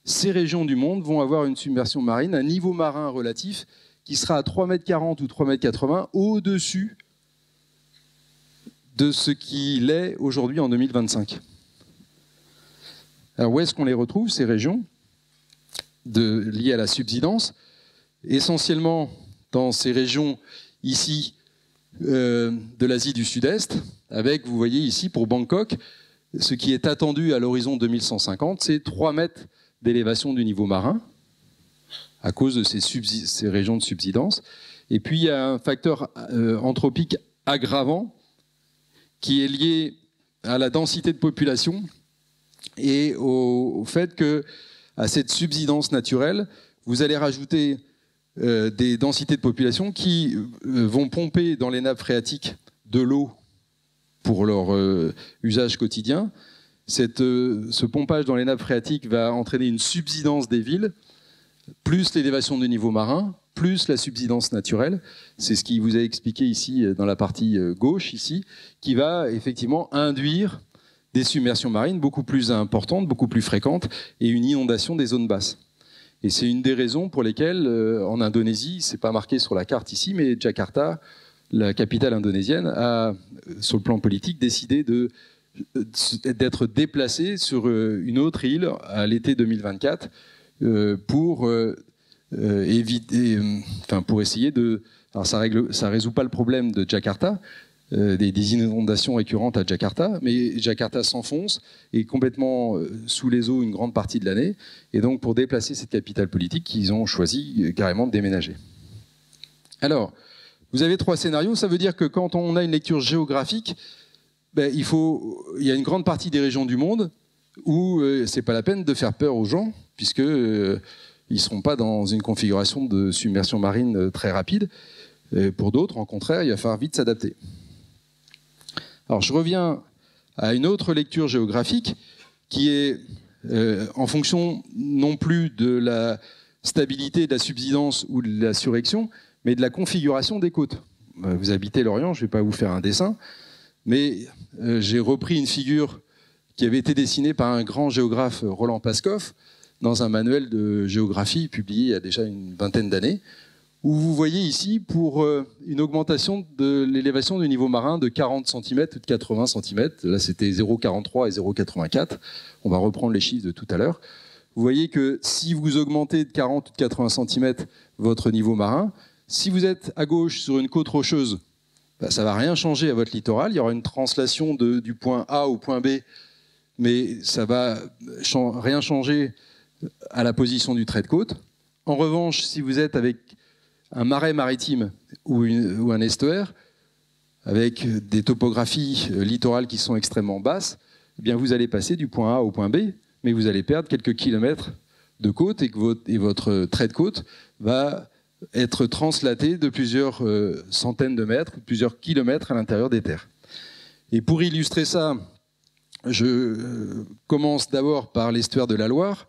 Speaker 1: ces régions du monde vont avoir une submersion marine, un niveau marin relatif qui sera à 3,40 m ou 3,80 m au-dessus de ce qu'il est aujourd'hui en 2025. Alors où est-ce qu'on les retrouve, ces régions liées à la subsidence? Essentiellement dans ces régions ici de l'Asie du Sud-Est, avec, vous voyez ici, pour Bangkok, ce qui est attendu à l'horizon 2150, c'est 3 mètres d'élévation du niveau marin, à cause de ces régions de subsidence. Et puis il y a un facteur anthropique aggravant qui est lié à la densité de population et au fait que, à cette subsidence naturelle, vous allez rajouter des densités de population qui vont pomper dans les nappes phréatiques de l'eau pour leur usage quotidien. Ce pompage dans les nappes phréatiques va entraîner une subsidence des villes, plus l'élévation du niveau marin, plus la subsidence naturelle. C'est ce qui vous a expliqué ici dans la partie gauche, ici, qui va effectivement induire des submersions marines beaucoup plus importantes, beaucoup plus fréquentes, et une inondation des zones basses. Et c'est une des raisons pour lesquelles, en Indonésie, c'est pas marqué sur la carte ici, mais Jakarta, la capitale indonésienne, a, sur le plan politique, décidé d'être déplacée sur une autre île à l'été 2024 pour essayer de... Alors ça résout pas le problème de Jakarta, des inondations récurrentes à Jakarta, mais Jakarta s'enfonce et est complètement sous les eaux une grande partie de l'année. Et donc, pour déplacer cette capitale politique, ils ont choisi carrément de déménager. Alors, vous avez 3 scénarios. Ça veut dire que quand on a une lecture géographique, il y a une grande partie des régions du monde où c'est pas la peine de faire peur aux gens, puisque ils ne seront pas dans une configuration de submersion marine très rapide. Pour d'autres, en contraire, il va falloir vite s'adapter. Alors, je reviens à une autre lecture géographique qui est en fonction non plus de la stabilité, de la subsidence ou de la surrection, mais de la configuration des côtes. Vous habitez l'Orient, je ne vais pas vous faire un dessin, mais j'ai repris une figure qui avait été dessinée par un grand géographe, Roland Paskov, dans un manuel de géographie publié il y a déjà une vingtaine d'années, où vous voyez ici, pour une augmentation de l'élévation du niveau marin de 40 cm ou de 80 cm, là c'était 0,43 et 0,84, on va reprendre les chiffres de tout à l'heure, vous voyez que si vous augmentez de 40 ou de 80 cm votre niveau marin, si vous êtes à gauche sur une côte rocheuse, ça ne va rien changer à votre littoral, il y aura une translation du point A au point B, mais ça ne va rien changer à la position du trait de côte. En revanche, si vous êtes avec un marais maritime ou un estuaire, avec des topographies littorales qui sont extrêmement basses, eh bien vous allez passer du point A au point B, mais vous allez perdre quelques kilomètres de côte et votre trait de côte va être translaté de plusieurs centaines de mètres, plusieurs kilomètres à l'intérieur des terres. Et pour illustrer ça, je commence d'abord par l'estuaire de la Loire.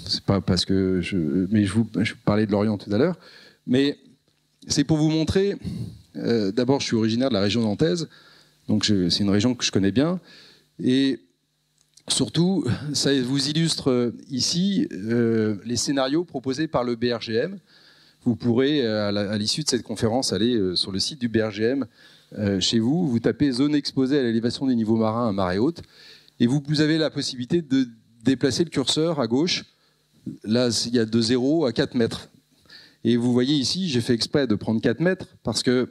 Speaker 1: C'est pas parce que je parlais de l'Orient tout à l'heure, mais c'est pour vous montrer. D'abord, je suis originaire de la région nantaise, donc c'est une région que je connais bien, et surtout, ça vous illustre ici les scénarios proposés par le BRGM. Vous pourrez, à l'issue de cette conférence, aller sur le site du BRGM chez vous. Vous tapez zone exposée à l'élévation du niveau marin à marée haute, et vous avez la possibilité de déplacer le curseur à gauche. Là, il y a de 0 à 4 mètres. Et vous voyez ici, j'ai fait exprès de prendre 4 mètres parce que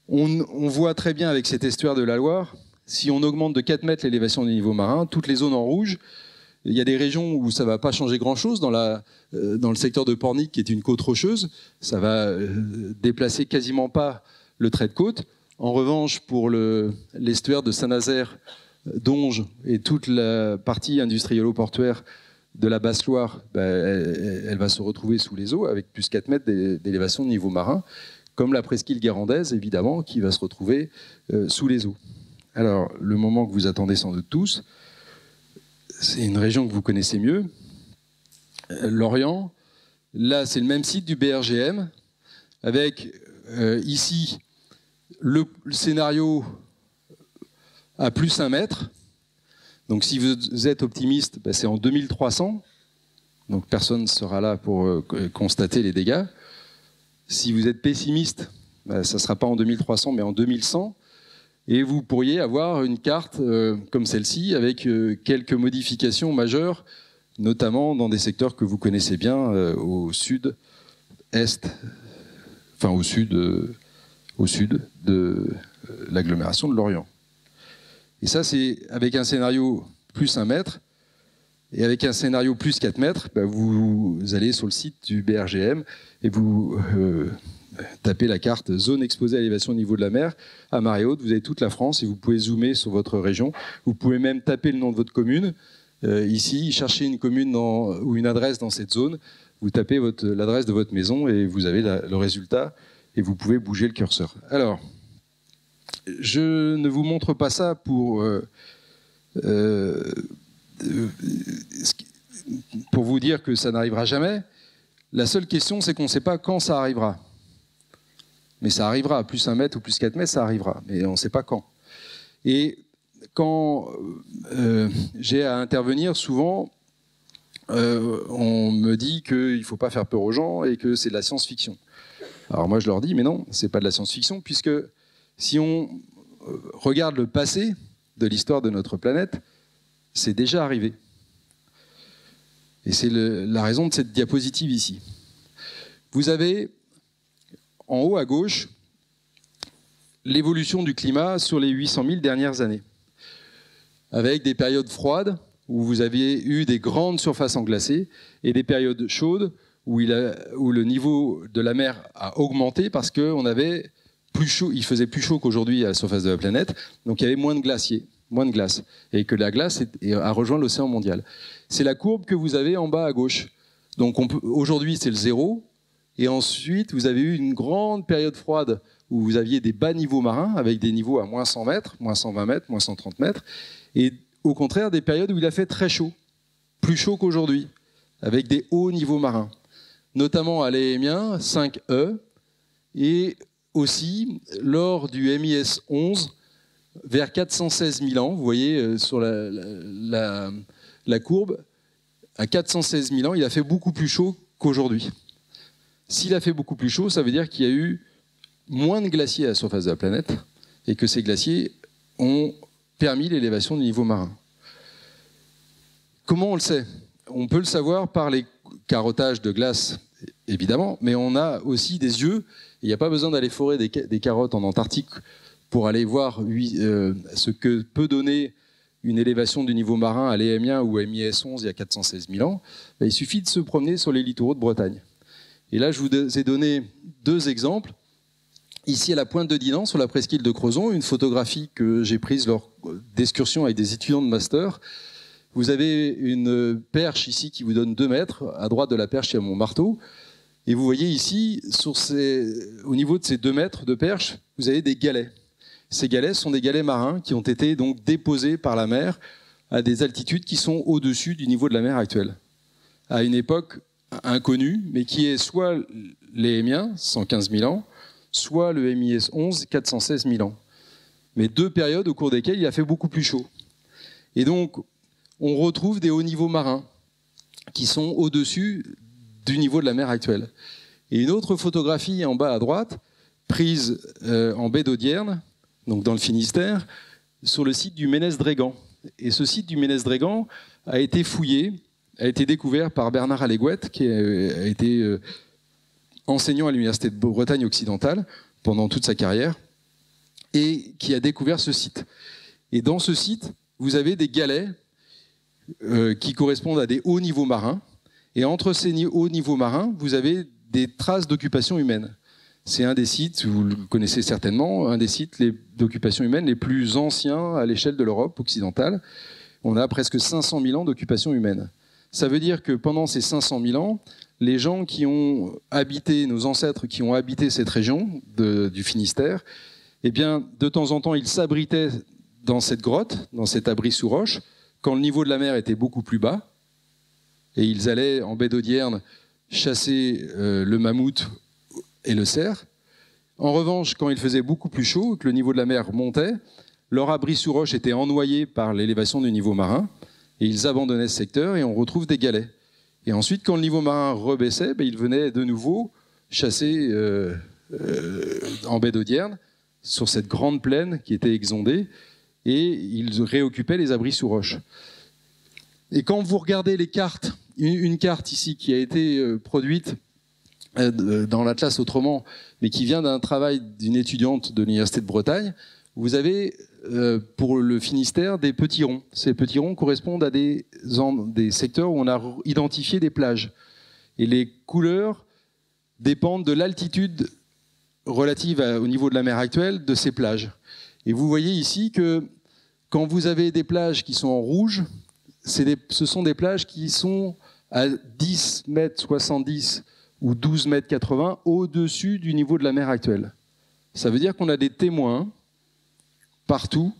Speaker 1: on voit très bien avec cet estuaire de la Loire, si on augmente de 4 mètres l'élévation du niveau marin, toutes les zones en rouge, il y a des régions où ça ne va pas changer grand-chose. Dans le secteur de Pornic, qui est une côte rocheuse, ça va déplacer quasiment pas le trait de côte. En revanche, pour l'estuaire de Saint-Nazaire, Donge et toute la partie industrielo-portuaire de la Basse-Loire, elle va se retrouver sous les eaux avec plus 4 mètres d'élévation de niveau marin, comme la presqu'île guérandaise, évidemment, qui va se retrouver sous les eaux. Alors, le moment que vous attendez sans doute tous, c'est une région que vous connaissez mieux, l'Orient. Là, c'est le même site du BRGM, avec ici le scénario à plus 1 mètre. Donc si vous êtes optimiste, c'est en 2300. Donc personne ne sera là pour constater les dégâts. Si vous êtes pessimiste, ça ne sera pas en 2300, mais en 2100. Et vous pourriez avoir une carte comme celle-ci, avec quelques modifications majeures, notamment dans des secteurs que vous connaissez bien, au sud-est, enfin au sud de l'agglomération de Lorient. Et ça, c'est avec un scénario plus 1 mètre, et avec un scénario plus 4 mètres, vous allez sur le site du BRGM et vous tapez la carte zone exposée à l'élévation au niveau de la mer, à marée haute, vous avez toute la France et vous pouvez zoomer sur votre région. Vous pouvez même taper le nom de votre commune. Ici, cherchez une commune ou une adresse dans cette zone, vous tapez l'adresse de votre maison et vous avez le résultat et vous pouvez bouger le curseur. Alors, je ne vous montre pas ça pour vous dire que ça n'arrivera jamais. La seule question, c'est qu'on ne sait pas quand ça arrivera. Mais ça arrivera, plus 1 mètre ou plus 4 mètres, ça arrivera. Mais on ne sait pas quand. Et quand j'ai à intervenir, souvent, on me dit qu'il ne faut pas faire peur aux gens et que c'est de la science-fiction. Alors moi, je leur dis, mais non, ce n'est pas de la science-fiction, puisque si on regarde le passé de l'histoire de notre planète, c'est déjà arrivé. Et c'est la raison de cette diapositive ici. Vous avez en haut à gauche l'évolution du climat sur les 800 000 dernières années, avec des périodes froides où vous aviez eu des grandes surfaces englacées et des périodes chaudes où le niveau de la mer a augmenté parce qu'on avait plus chaud, il faisait plus chaud qu'aujourd'hui à la surface de la planète, donc il y avait moins de glaciers, moins de glace, et que la glace a rejoint l'océan mondial. C'est la courbe que vous avez en bas à gauche. Donc aujourd'hui c'est le 0, et ensuite vous avez eu une grande période froide où vous aviez des bas niveaux marins avec des niveaux à moins 100 mètres, moins 120 mètres, moins 130 mètres, et au contraire des périodes où il a fait très chaud, plus chaud qu'aujourd'hui, avec des hauts niveaux marins, notamment à l'Éhémien, 5E, et aussi lors du MIS 11, vers 416 000 ans, vous voyez sur la courbe, à 416 000 ans, il a fait beaucoup plus chaud qu'aujourd'hui. S'il a fait beaucoup plus chaud, ça veut dire qu'il y a eu moins de glaciers à la surface de la planète et que ces glaciers ont permis l'élévation du niveau marin. Comment on le sait? On peut le savoir par les carottages de glace, évidemment, mais on a aussi des yeux. Il n'y a pas besoin d'aller forer des carottes en Antarctique pour aller voir ce que peut donner une élévation du niveau marin à l'Éhémien ou à MIS 11 il y a 416 000 ans. Il suffit de se promener sur les littoraux de Bretagne. Et là, je vous ai donné 2 exemples. Ici, à la pointe de Dinan, sur la presqu'île de Crozon, une photographie que j'ai prise lors d'excursions avec des étudiants de master. Vous avez une perche ici qui vous donne 2 mètres. À droite de la perche, il y a mon marteau. Et vous voyez ici, au niveau de ces 2 mètres de perche, vous avez des galets. Ces galets sont des galets marins qui ont été donc déposés par la mer à des altitudes qui sont au-dessus du niveau de la mer actuelle, à une époque inconnue, mais qui est soit l'Éhémien, 115 000 ans, soit le MIS 11, 416 000 ans. Mais 2 périodes au cours desquelles il a fait beaucoup plus chaud. Et donc, on retrouve des hauts niveaux marins qui sont au-dessus du niveau de la mer actuelle. Et une autre photographie en bas à droite, prise en baie d'Audierne, donc dans le Finistère, sur le site du Ménez-Drégan. Et ce site du Ménez-Drégan a été fouillé, a été découvert par Bernard Allégouette, qui a été enseignant à l'Université de Bretagne occidentale pendant toute sa carrière, et qui a découvert ce site. Et dans ce site, vous avez des galets qui correspondent à des hauts niveaux marins, et entre ces hauts niveaux marins, vous avez des traces d'occupation humaine. C'est un des sites, vous le connaissez certainement, un des sites d'occupation humaine les plus anciens à l'échelle de l'Europe occidentale. On a presque 500 000 ans d'occupation humaine. Ça veut dire que pendant ces 500 000 ans, les gens qui ont habité, nos ancêtres qui ont habité cette région du Finistère, eh bien, de temps en temps, ils s'abritaient dans cette grotte, dans cet abri sous roche, quand le niveau de la mer était beaucoup plus bas, et ils allaient en baie d'Audierne chasser le mammouth et le cerf. En revanche, quand il faisait beaucoup plus chaud, que le niveau de la mer montait, leur abri sous roche était ennoyé par l'élévation du niveau marin, et ils abandonnaient ce secteur, et on retrouve des galets. Et ensuite, quand le niveau marin rebaissait, ils venaient de nouveau chasser en baie d'Audierne, sur cette grande plaine qui était exondée, et ils réoccupaient les abris sous roche. Et quand vous regardez les cartes, une carte ici qui a été produite dans l'Atlas autrement, mais qui vient d'un travail d'une étudiante de l'Université de Bretagne, vous avez pour le Finistère des petits ronds. Ces petits ronds correspondent à des secteurs où on a identifié des plages. Et les couleurs dépendent de l'altitude relative au niveau de la mer actuelle de ces plages. Et vous voyez ici que quand vous avez des plages qui sont en rouge, ce sont des plages qui sont à 10 mètres 70 ou 12 mètres 80 au-dessus du niveau de la mer actuelle. Ça veut dire qu'on a des témoins partout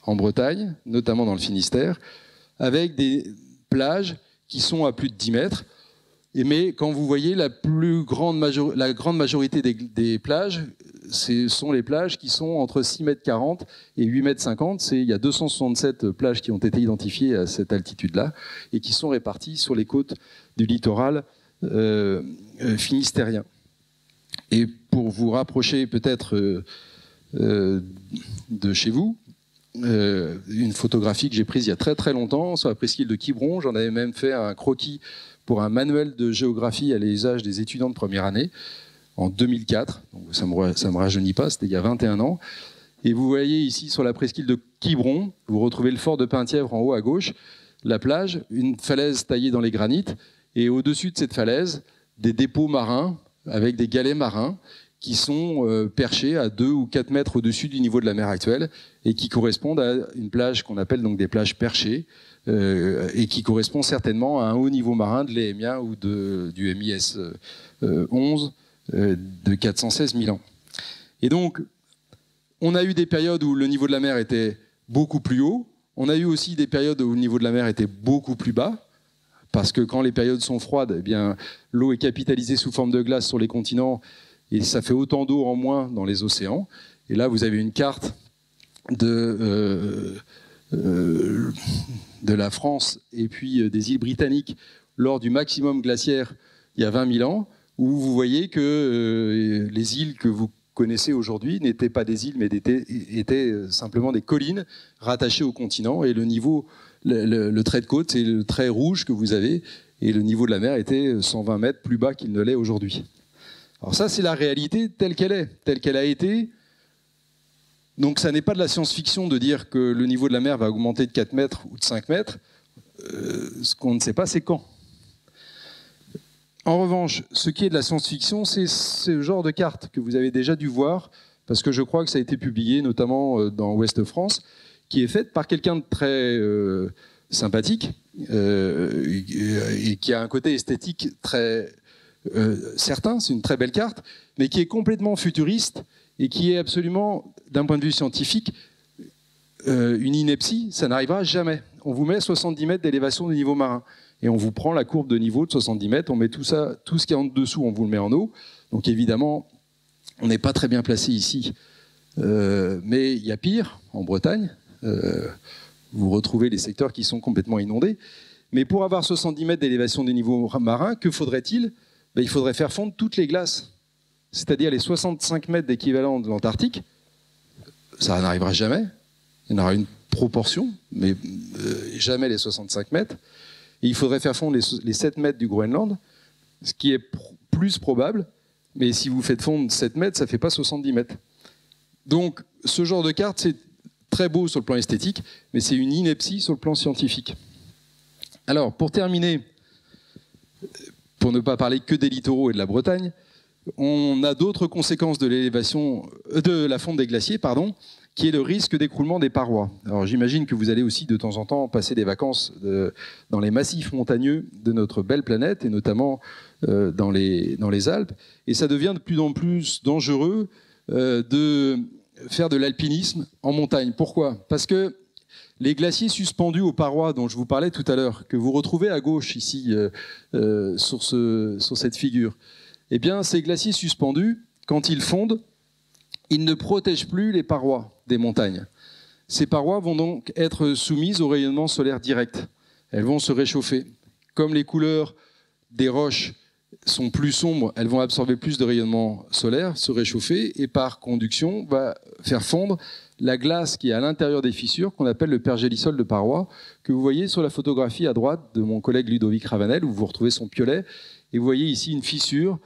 Speaker 1: en Bretagne, notamment dans le Finistère, avec des plages qui sont à plus de 10 mètres. Mais quand vous voyez la grande majorité des plages, ce sont les plages qui sont entre 6 mètres 40 et 8 mètres 50. Il y a 267 plages qui ont été identifiées à cette altitude-là et qui sont réparties sur les côtes du littoral finistérien. Et pour vous rapprocher peut-être de chez vous, une photographie que j'ai prise il y a très très longtemps sur la presqu'île de Quiberon. J'en avais même fait un croquis pour un manuel de géographie à l'usage des étudiants de première année en 2004. Donc ça me rajeunit pas, c'était il y a 21 ans. Et vous voyez ici sur la presqu'île de Quiberon, vous retrouvez le fort de Penthièvre en haut à gauche, la plage, une falaise taillée dans les granites, et au-dessus de cette falaise, des dépôts marins avec des galets marins qui sont perchés à 2 ou 4 mètres au-dessus du niveau de la mer actuelle et qui correspondent à une plage qu'on appelle donc des plages perchées et qui correspond certainement à un haut niveau marin de l'EMIA ou du MIS 11 de 416 000 ans. Et donc, on a eu des périodes où le niveau de la mer était beaucoup plus haut. On a eu aussi des périodes où le niveau de la mer était beaucoup plus bas. Parce que quand les périodes sont froides, eh bien, l'eau est capitalisée sous forme de glace sur les continents et ça fait autant d'eau en moins dans les océans. Et là, vous avez une carte de la France et puis des îles britanniques lors du maximum glaciaire il y a 20 000 ans, où vous voyez que les îles que vous connaissez aujourd'hui n'étaient pas des îles, mais étaient simplement des collines rattachées au continent. Et le niveau, le trait de côte, c'est le trait rouge que vous avez, et le niveau de la mer était 120 mètres plus bas qu'il ne l'est aujourd'hui. Alors ça, c'est la réalité telle qu'elle est, telle qu'elle a été. Donc ça n'est pas de la science-fiction de dire que le niveau de la mer va augmenter de 4 mètres ou de 5 mètres. Ce qu'on ne sait pas, c'est quand. En revanche, ce qui est de la science-fiction, c'est ce genre de carte que vous avez déjà dû voir, parce que je crois que ça a été publié notamment dans Ouest France, qui est faite par quelqu'un de très sympathique et qui a un côté esthétique très certain, c'est une très belle carte, mais qui est complètement futuriste et qui est absolument, d'un point de vue scientifique, une ineptie. Ça n'arrivera jamais. On vous met 70 mètres d'élévation du niveau marin et on vous prend la courbe de niveau de 70 mètres, on met tout ça, tout ce qui est en dessous, on vous le met en eau. Donc évidemment, on n'est pas très bien placé ici. Mais il y a pire, en Bretagne. Vous retrouvez les secteurs qui sont complètement inondés. Mais pour avoir 70 mètres d'élévation du niveau marin, que faudrait-il ? Il faudrait faire fondre toutes les glaces, c'est-à-dire les 65 mètres d'équivalent de l'Antarctique. Ça n'arrivera jamais. Il y en aura une proportion, mais jamais les 65 mètres. Et il faudrait faire fondre les 7 mètres du Groenland, ce qui est plus probable. Mais si vous faites fondre 7 mètres, ça ne fait pas 70 mètres. Donc, ce genre de carte, c'est très beau sur le plan esthétique, mais c'est une ineptie sur le plan scientifique. Alors, pour terminer, pour ne pas parler que des littoraux et de la Bretagne, on a d'autres conséquences de l'élévation de la fonte des glaciers, qui est le risque d'écroulement des parois. Alors j'imagine que vous allez aussi de temps en temps passer des vacances dans les massifs montagneux de notre belle planète, et notamment dans les Alpes. Et ça devient de plus en plus dangereux de faire de l'alpinisme en montagne. Pourquoi ? Parce que les glaciers suspendus aux parois dont je vous parlais tout à l'heure, que vous retrouvez à gauche ici sur cette figure, eh bien, ces glaciers suspendus, quand ils fondent, ils ne protègent plus les parois des montagnes. Ces parois vont donc être soumises au rayonnement solaire direct. Elles vont se réchauffer. Comme les couleurs des roches sont plus sombres, elles vont absorber plus de rayonnement solaire, se réchauffer, et par conduction, va faire fondre la glace qui est à l'intérieur des fissures, qu'on appelle le pergélisol de paroi, que vous voyez sur la photographie à droite de mon collègue Ludovic Ravanel, où vous retrouvez son piolet. Et vous voyez ici une fissure,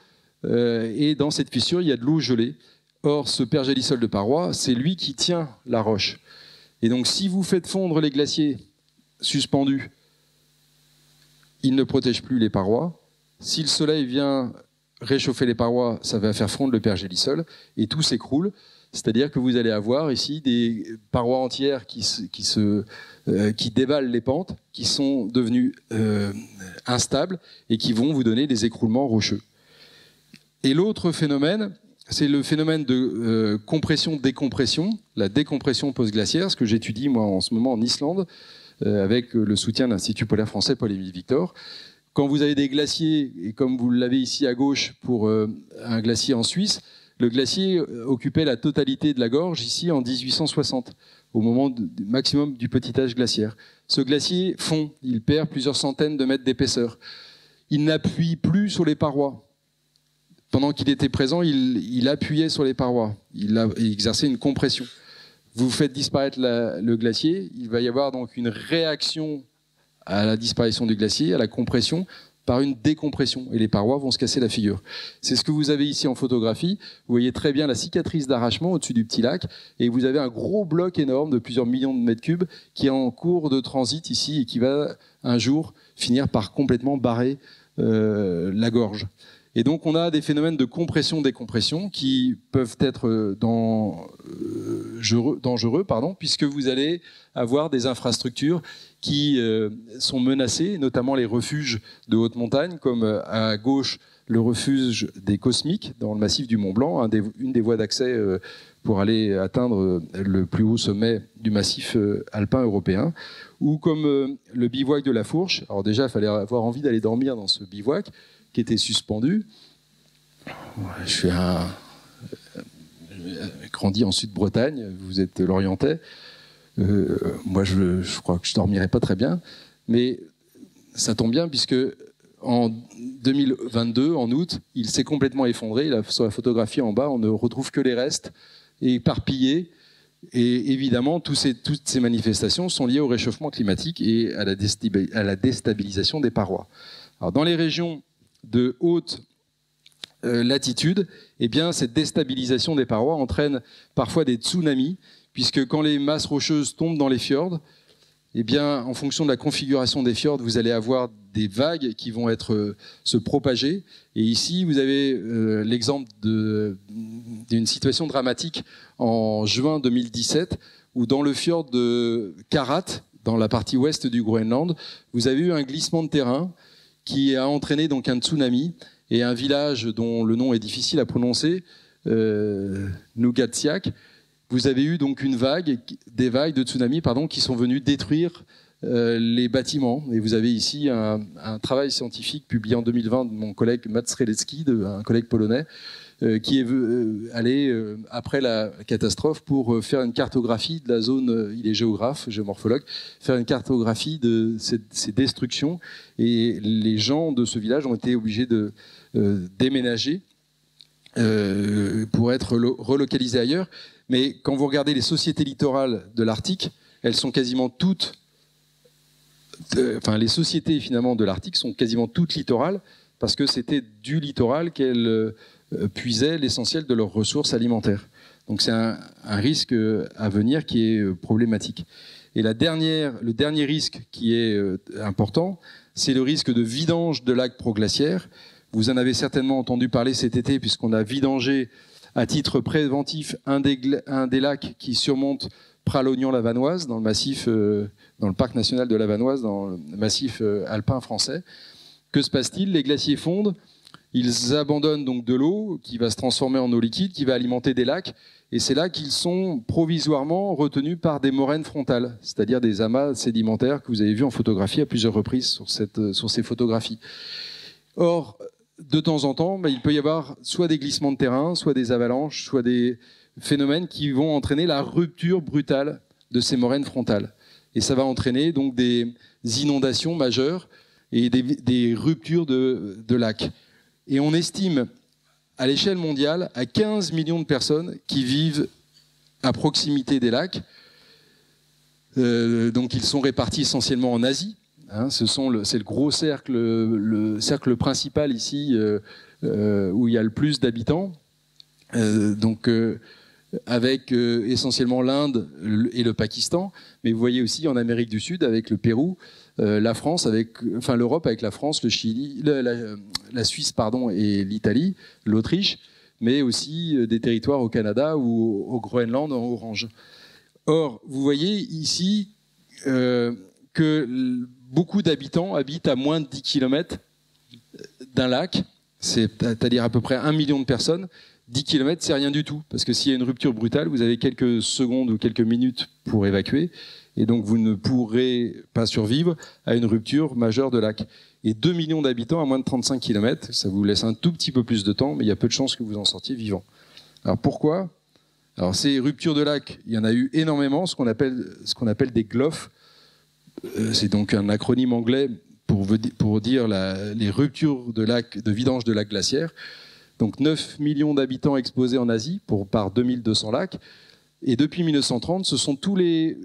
Speaker 1: et dans cette fissure, il y a de l'eau gelée. Or, ce pergélisol de paroi, c'est lui qui tient la roche. Et donc, si vous faites fondre les glaciers suspendus, ils ne protègent plus les parois. Si le soleil vient réchauffer les parois, ça va faire fondre le pergélisol et tout s'écroule. C'est-à-dire que vous allez avoir ici des parois entières qui dévalent les pentes, qui sont devenues instables et qui vont vous donner des écroulements rocheux. Et l'autre phénomène, c'est le phénomène de compression-décompression, la décompression post-glaciaire, ce que j'étudie moi en ce moment en Islande, avec le soutien de l'Institut polaire français Paul-Émile Victor. Quand vous avez des glaciers, et comme vous l'avez ici à gauche pour un glacier en Suisse, le glacier occupait la totalité de la gorge ici en 1860, au moment du maximum du petit âge glaciaire. Ce glacier fond, il perd plusieurs centaines de mètres d'épaisseur. Il n'appuie plus sur les parois. Pendant qu'il était présent, il appuyait sur les parois, il exerçait une compression. Vous faites disparaître le glacier, il va y avoir donc une réaction à la disparition du glacier, à la compression, par une décompression, et les parois vont se casser la figure. C'est ce que vous avez ici en photographie. Vous voyez très bien la cicatrice d'arrachement au-dessus du petit lac, et vous avez un gros bloc énorme de plusieurs millions de mètres cubes qui est en cours de transit ici et qui va un jour finir par complètement barrer la gorge. Et donc on a des phénomènes de compression-décompression qui peuvent être dangereux, puisque vous allez avoir des infrastructures qui sont menacées, notamment les refuges de haute montagne, comme à gauche le refuge des Cosmiques dans le massif du Mont Blanc, une des voies d'accès pour aller atteindre le plus haut sommet du massif alpin européen, ou comme le bivouac de la Fourche. Alors déjà, il fallait avoir envie d'aller dormir dans ce bivouac, qui était suspendu. Je suis grandi en Sud-Bretagne, vous êtes Lorientais. Moi, je crois que je ne dormirais pas très bien. Mais ça tombe bien, puisque en 2022, en août, il s'est complètement effondré. Sur la photographie en bas, on ne retrouve que les restes éparpillés. Et évidemment, toutes ces manifestations sont liées au réchauffement climatique et à la déstabilisation des parois. Alors, dans les régions de haute latitude, eh bien, cette déstabilisation des parois entraîne parfois des tsunamis, puisque quand les masses rocheuses tombent dans les fjords, eh bien, en fonction de la configuration des fjords, vous allez avoir des vagues qui vont se propager. Et ici, vous avez l'exemple d'une situation dramatique en juin 2017, où dans le fjord de Karat, dans la partie ouest du Groenland, vous avez eu un glissement de terrain qui a entraîné donc un tsunami, et un village dont le nom est difficile à prononcer, Nuugaatsiaq. Vous avez eu donc des vagues de tsunami qui sont venues détruire les bâtiments. Et vous avez ici un travail scientifique publié en 2020 de mon collègue Mats Strzelecki, un collègue polonais, qui est allé, après la catastrophe, pour faire une cartographie de la zone, il est géomorphologue, faire une cartographie de ces destructions. Et les gens de ce village ont été obligés de déménager pour être relocalisés ailleurs. Mais quand vous regardez les sociétés littorales de l'Arctique, elles sont quasiment toutes... les sociétés finalement de l'Arctique sont quasiment toutes littorales, parce que c'était du littoral qu'elles puisaient l'essentiel de leurs ressources alimentaires. Donc c'est un risque à venir qui est problématique. Et le dernier risque qui est important, c'est le risque de vidange de lacs proglaciaires. Vous en avez certainement entendu parler cet été, puisqu'on a vidangé à titre préventif un des lacs qui surmonte Pralognan-la-Vanoise, dans le parc national de la Vanoise, dans le massif alpin français. Que se passe-t-il? Les glaciers fondent, ils abandonnent donc de l'eau qui va se transformer en eau liquide, qui va alimenter des lacs, et c'est là qu'ils sont provisoirement retenus par des moraines frontales, c'est-à-dire des amas sédimentaires que vous avez vus en photographie à plusieurs reprises sur ces photographies. Or, de temps en temps, il peut y avoir soit des glissements de terrain, soit des avalanches, soit des phénomènes qui vont entraîner la rupture brutale de ces moraines frontales. Et ça va entraîner donc des inondations majeures et des ruptures de lacs. Et on estime à l'échelle mondiale à 15 millions de personnes qui vivent à proximité des lacs. Donc ils sont répartis essentiellement en Asie. C'est le gros cercle, le cercle principal ici où il y a le plus d'habitants. Avec essentiellement l'Inde et le Pakistan, mais vous voyez aussi en Amérique du Sud avec le Pérou, la France l'Europe avec la France, le Chili, la Suisse pardon, et l'Italie, l'Autriche, mais aussi des territoires au Canada ou au Groenland en orange. Or, vous voyez ici que beaucoup d'habitants habitent à moins de 10 km d'un lac, c'est-à-dire à peu près 1 million de personnes. 10 km, c'est rien du tout, parce que s'il y a une rupture brutale, vous avez quelques secondes ou quelques minutes pour évacuer, et donc vous ne pourrez pas survivre à une rupture majeure de lac. Et 2 millions d'habitants à moins de 35 km, ça vous laisse un tout petit peu plus de temps, mais il y a peu de chances que vous en sortiez vivant. Alors pourquoi ? Alors ces ruptures de lac, il y en a eu énormément, ce qu'on appelle des GLOF. C'est donc un acronyme anglais pour dire les ruptures de lac, de vidange de lacs glaciaires. Donc 9 millions d'habitants exposés en Asie par 2200 lacs. Et depuis 1930, ce sont toutes les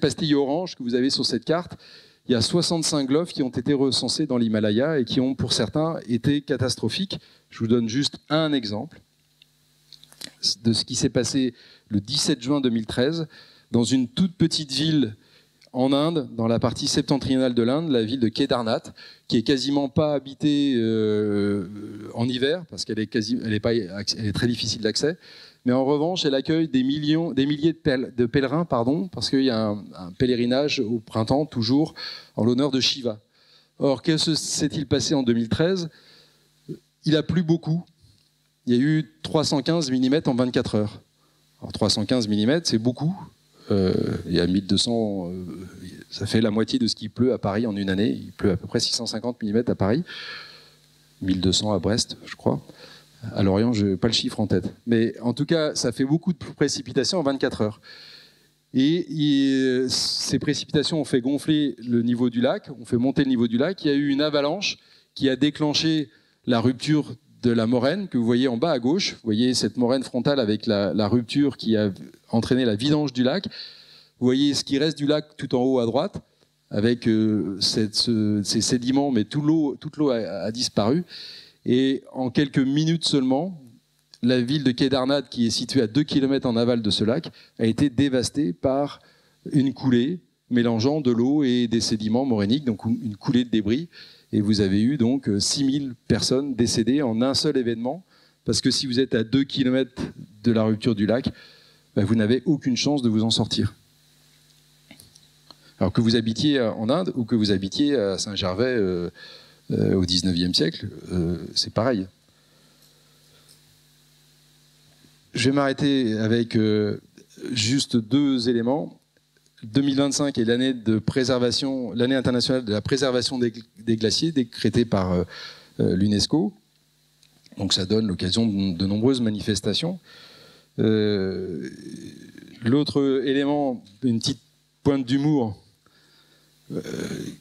Speaker 1: pastilles oranges que vous avez sur cette carte. Il y a 65 GLOF qui ont été recensés dans l'Himalaya et qui ont, pour certains, été catastrophiques. Je vous donne juste un exemple de ce qui s'est passé le 17 juin 2013 dans une toute petite ville en Inde, dans la partie septentrionale de l'Inde, la ville de Kedarnath, qui est quasiment pas habitée en hiver, parce qu'elle est très difficile d'accès. Mais en revanche, elle accueille des milliers de pèlerins, parce qu'il y a un pèlerinage au printemps, toujours, en l'honneur de Shiva. Or, que s'est-il passé en 2013 ? Il a plu beaucoup. Il y a eu 315 mm en 24 heures. Alors, 315 mm, c'est beaucoup. Il y a 1200, ça fait la moitié de ce qui pleut à Paris en une année. Il pleut à peu près 650 mm à Paris, 1200 à Brest, je crois. À Lorient, je n'ai pas le chiffre en tête. Mais en tout cas, ça fait beaucoup de précipitations en 24 heures. Et ces précipitations ont fait gonfler le niveau du lac, ont fait monter le niveau du lac. Il y a eu une avalanche qui a déclenché la rupture de la moraine que vous voyez en bas à gauche. Vous voyez cette moraine frontale avec la rupture qui a entraîné la vidange du lac. Vous voyez ce qui reste du lac tout en haut à droite, avec ces sédiments, mais toute l'eau a disparu. Et en quelques minutes seulement, la ville de Kedarnath, qui est située à 2 km en aval de ce lac, a été dévastée par une coulée mélangeant de l'eau et des sédiments morainiques, donc une coulée de débris. Et vous avez eu donc 6000 personnes décédées en un seul événement, parce que si vous êtes à 2 km de la rupture du lac, vous n'avez aucune chance de vous en sortir. Alors que vous habitiez en Inde ou que vous habitiez à Saint-Gervais au XIXe siècle, c'est pareil. Je vais m'arrêter avec juste 2 éléments. 2025 est l'année internationale de la préservation des glaciers, décrétée par l'UNESCO. Donc ça donne l'occasion de nombreuses manifestations. L'autre élément, une petite pointe d'humour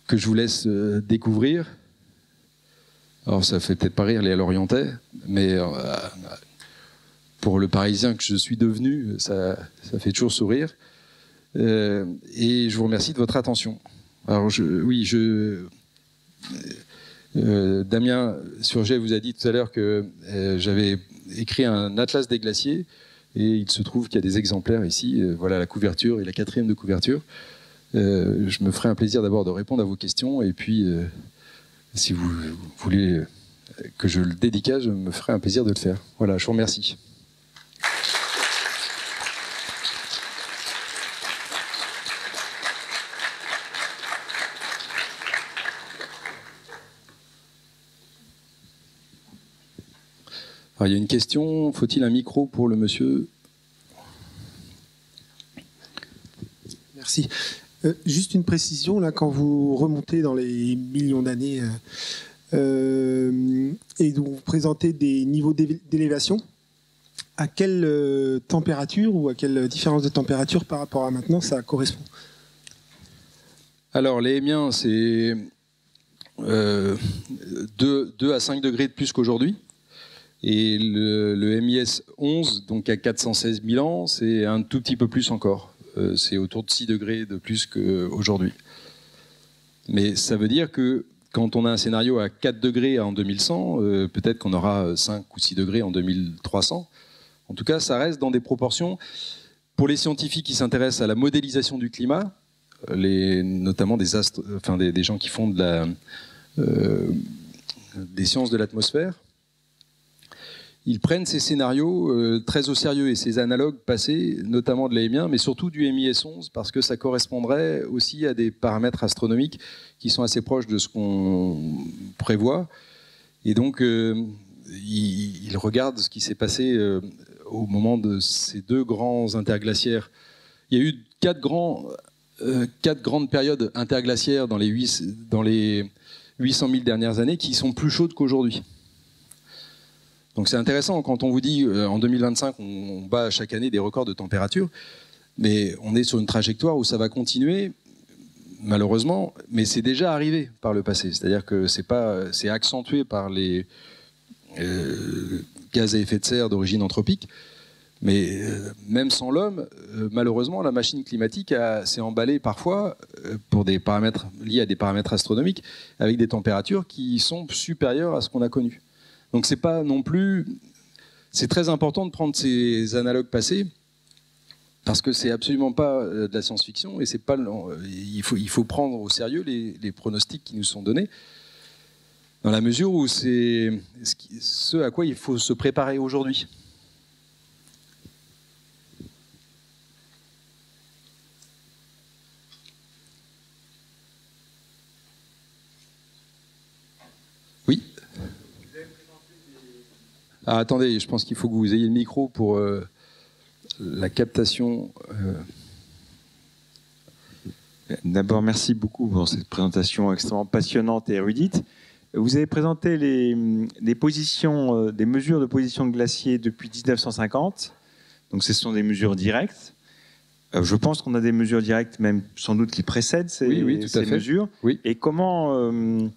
Speaker 1: que je vous laisse découvrir. Alors ça fait peut-être pas rire les Lorientais, mais pour le Parisien que je suis devenu, ça fait toujours sourire. Et je vous remercie de votre attention. Alors Damien Surget vous a dit tout à l'heure que j'avais écrit un atlas des glaciers, et il se trouve qu'il y a des exemplaires ici. Voilà la couverture et la 4e de couverture. Je me ferai un plaisir d'abord de répondre à vos questions, et puis si vous voulez que je le dédicace, je me ferai un plaisir de le faire. Voilà, je vous remercie. Alors, il y a une question, faut-il un micro pour le monsieur ?
Speaker 2: Merci. Juste une précision, là, quand vous remontez dans les millions d'années et donc vous présentez des niveaux d'élévation, à quelle température ou à quelle différence de température par rapport à maintenant ça correspond ?
Speaker 1: Alors, les Émiens, c'est 2 à 5 degrés de plus qu'aujourd'hui. Et le MIS 11, donc à 416 000 ans, c'est un tout petit peu plus encore. C'est autour de 6 degrés de plus qu'aujourd'hui. Mais ça veut dire que quand on a un scénario à 4 degrés en 2100, peut-être qu'on aura 5 ou 6 degrés en 2300. En tout cas, ça reste dans des proportions. Pour les scientifiques qui s'intéressent à la modélisation du climat, notamment des gens qui font de des sciences de l'atmosphère. Ils prennent ces scénarios très au sérieux et ces analogues passés, notamment de l'AMI1, mais surtout du MIS-11, parce que ça correspondrait aussi à des paramètres astronomiques qui sont assez proches de ce qu'on prévoit. Et donc, ils regardent ce qui s'est passé au moment de ces deux grands interglaciaires. Il y a eu quatre grandes périodes interglaciaires dans les 800 000 dernières années qui sont plus chaudes qu'aujourd'hui. Donc c'est intéressant quand on vous dit en 2025 on bat chaque année des records de température, mais on est sur une trajectoire où ça va continuer, malheureusement, mais c'est déjà arrivé par le passé. C'est-à-dire que c'est accentué par les gaz à effet de serre d'origine anthropique, mais même sans l'homme, malheureusement, la machine climatique s'est emballée parfois pour des paramètres liés à des paramètres astronomiques avec des températures qui sont supérieures à ce qu'on a connu. Donc c'est pas non plus. C'est très important de prendre ces analogues passés parce que c'est absolument pas de la science-fiction et c'est pas. Il faut prendre au sérieux les pronostics qui nous sont donnés dans la mesure où c'est ce à quoi il faut se préparer aujourd'hui. Oui. Ah, attendez, je pense qu'il faut que vous ayez le micro pour la captation.
Speaker 3: D'abord, merci beaucoup pour cette présentation extrêmement passionnante et érudite. Vous avez présenté des positions, des mesures de position de glaciers depuis 1950. Donc, ce sont des mesures directes. Je pense qu'on a des mesures directes, même sans doute qui précèdent ces mesures.
Speaker 1: Oui.
Speaker 3: Et comment, vous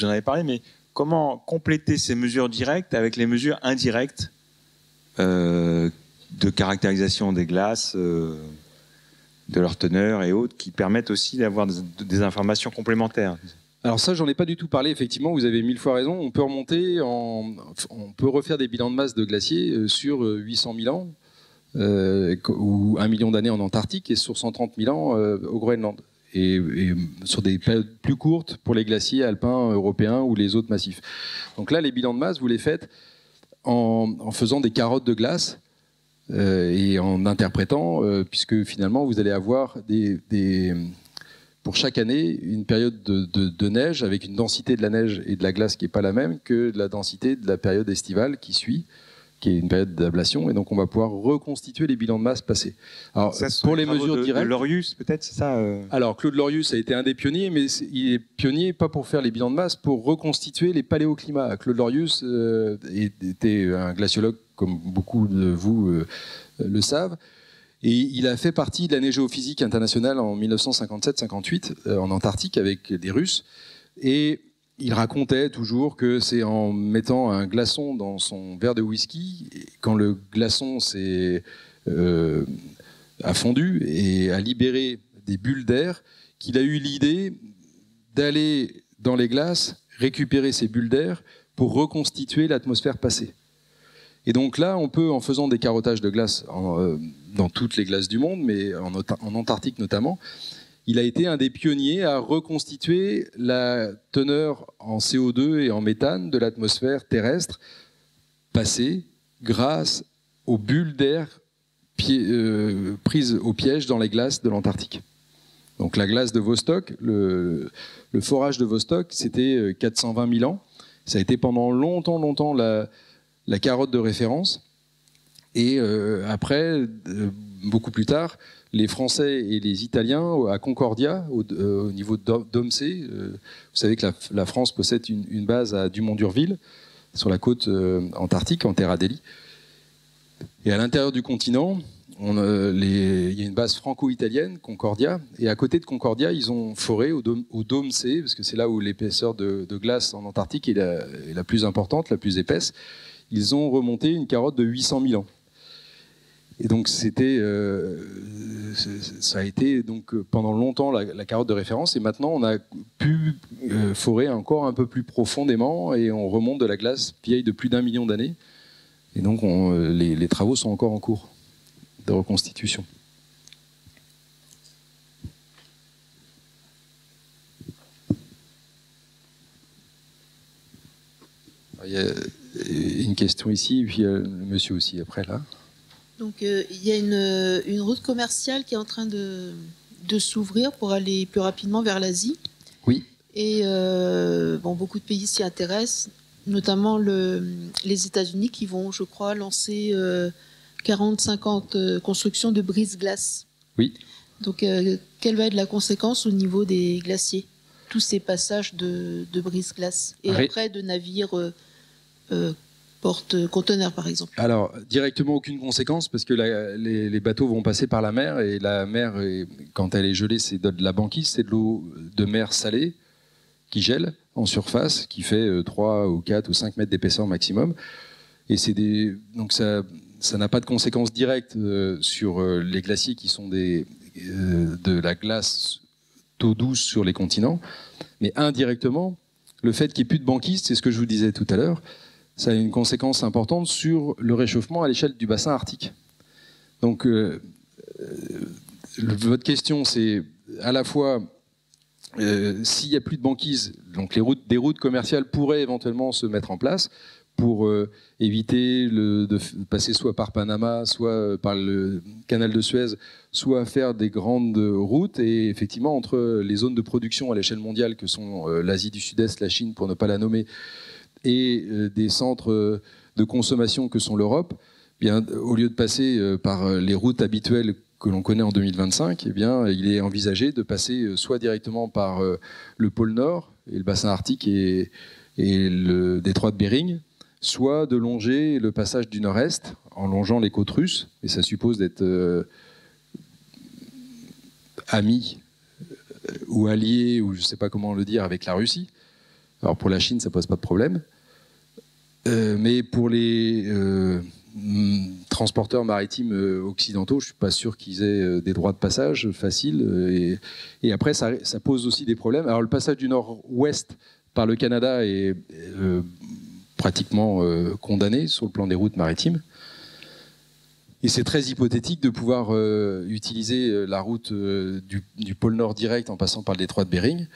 Speaker 3: en avez parlé, mais comment compléter ces mesures directes avec les mesures indirectes de caractérisation des glaces, de leur teneur et autres, qui permettent aussi d'avoir des informations complémentaires?
Speaker 1: Alors ça, j'en ai pas du tout parlé. Effectivement, vous avez 1000 fois raison. On peut remonter, on peut refaire des bilans de masse de glaciers sur 800 000 ans ou 1 million d'années en Antarctique et sur 130 000 ans au Groenland. Et sur des périodes plus courtes pour les glaciers alpins européens ou les autres massifs. Donc là, les bilans de masse, vous les faites en faisant des carottes de glace et en interprétant, puisque finalement, vous allez avoir pour chaque année une période de neige avec une densité de la neige et de la glace qui n'est pas la même que de la densité de la période estivale qui suit, qui est une période d'ablation, et donc on va pouvoir reconstituer les bilans de masse passés. Alors, ça, pour les mesures directes...
Speaker 3: de Lorius, peut-être, c'est ça
Speaker 1: Alors, Claude Lorius a été un des pionniers, mais il est pionnier pas pour faire les bilans de masse, pour reconstituer les paléoclimats. Claude Lorius était un glaciologue, comme beaucoup de vous le savent, et il a fait partie de l'année géophysique internationale en 1957-58 en Antarctique avec des Russes, et il racontait toujours que c'est en mettant un glaçon dans son verre de whisky, quand le glaçon a fondu et a libéré des bulles d'air, qu'il a eu l'idée d'aller dans les glaces, récupérer ces bulles d'air pour reconstituer l'atmosphère passée. Et donc là, on peut, en faisant des carottages de glace dans toutes les glaces du monde, mais en Antarctique notamment, il a été un des pionniers à reconstituer la teneur en CO2 et en méthane de l'atmosphère terrestre passée grâce aux bulles d'air prises au piège dans les glaces de l'Antarctique. Donc la glace de Vostok, le forage de Vostok, c'était 420 000 ans. Ça a été pendant longtemps la carotte de référence. Et après, beaucoup plus tard, les Français et les Italiens à Concordia, au niveau de Domsée. Vous savez que la France possède une base à Dumont-d'Urville, sur la côte antarctique, en Terre Adélie. Et à l'intérieur du continent, il y a une base franco-italienne, Concordia. Et à côté de Concordia, ils ont foré au Domsée, parce que c'est là où l'épaisseur de glace en Antarctique est la plus importante, la plus épaisse. Ils ont remonté une carotte de 800 000 ans. Et donc ça a été donc pendant longtemps la carotte de référence, et maintenant on a pu forer encore un peu plus profondément et on remonte de la glace vieille de plus d'1 million d'années. Et donc les travaux sont encore en cours de reconstitution. question ici, et puis le monsieur aussi après là.
Speaker 4: Donc il y a une route commerciale qui est en train de s'ouvrir pour aller plus rapidement vers l'Asie.
Speaker 1: Oui.
Speaker 4: Et beaucoup de pays s'y intéressent, notamment les États-Unis qui vont, je crois, lancer 40-50 constructions de brise-glace.
Speaker 1: Oui.
Speaker 4: Donc quelle va être la conséquence au niveau des glaciers? Tous ces passages de brise-glace et après de navires porte-conteneurs, par exemple.
Speaker 1: Alors, directement, aucune conséquence parce que les bateaux vont passer par la mer et la mer, quand elle est gelée, c'est de la banquise, c'est de l'eau de mer salée qui gèle en surface, qui fait 3 ou 4 ou 5 mètres d'épaisseur maximum. Et donc ça n'a pas de conséquences directes sur les glaciers qui sont de la glace d'eau douce sur les continents, mais indirectement, le fait qu'il n'y ait plus de banquise, c'est ce que je vous disais tout à l'heure, ça a une conséquence importante sur le réchauffement à l'échelle du bassin arctique. Donc, votre question, c'est à la fois s'il n'y a plus de banquise, donc des routes commerciales pourraient éventuellement se mettre en place pour éviter de passer soit par Panama, soit par le canal de Suez, soit faire des grandes routes. Et effectivement, entre les zones de production à l'échelle mondiale que sont l'Asie du Sud-Est, la Chine, pour ne pas la nommer, et des centres de consommation que sont l'Europe, bien, au lieu de passer par les routes habituelles que l'on connaît en 2025, eh bien, il est envisagé de passer soit directement par le pôle Nord et le bassin arctique et le détroit de Bering, soit de longer le passage du nord-est en longeant les côtes russes, et ça suppose d'être amis ou alliés, ou je ne sais pas comment le dire, avec la Russie. Alors pour la Chine, ça ne pose pas de problème. Mais pour les transporteurs maritimes occidentaux, je ne suis pas sûr qu'ils aient des droits de passage faciles. Et après, ça pose aussi des problèmes. Alors le passage du nord-ouest par le Canada est pratiquement condamné sur le plan des routes maritimes. Et c'est très hypothétique de pouvoir utiliser la route du pôle Nord direct en passant par le détroit de Bering.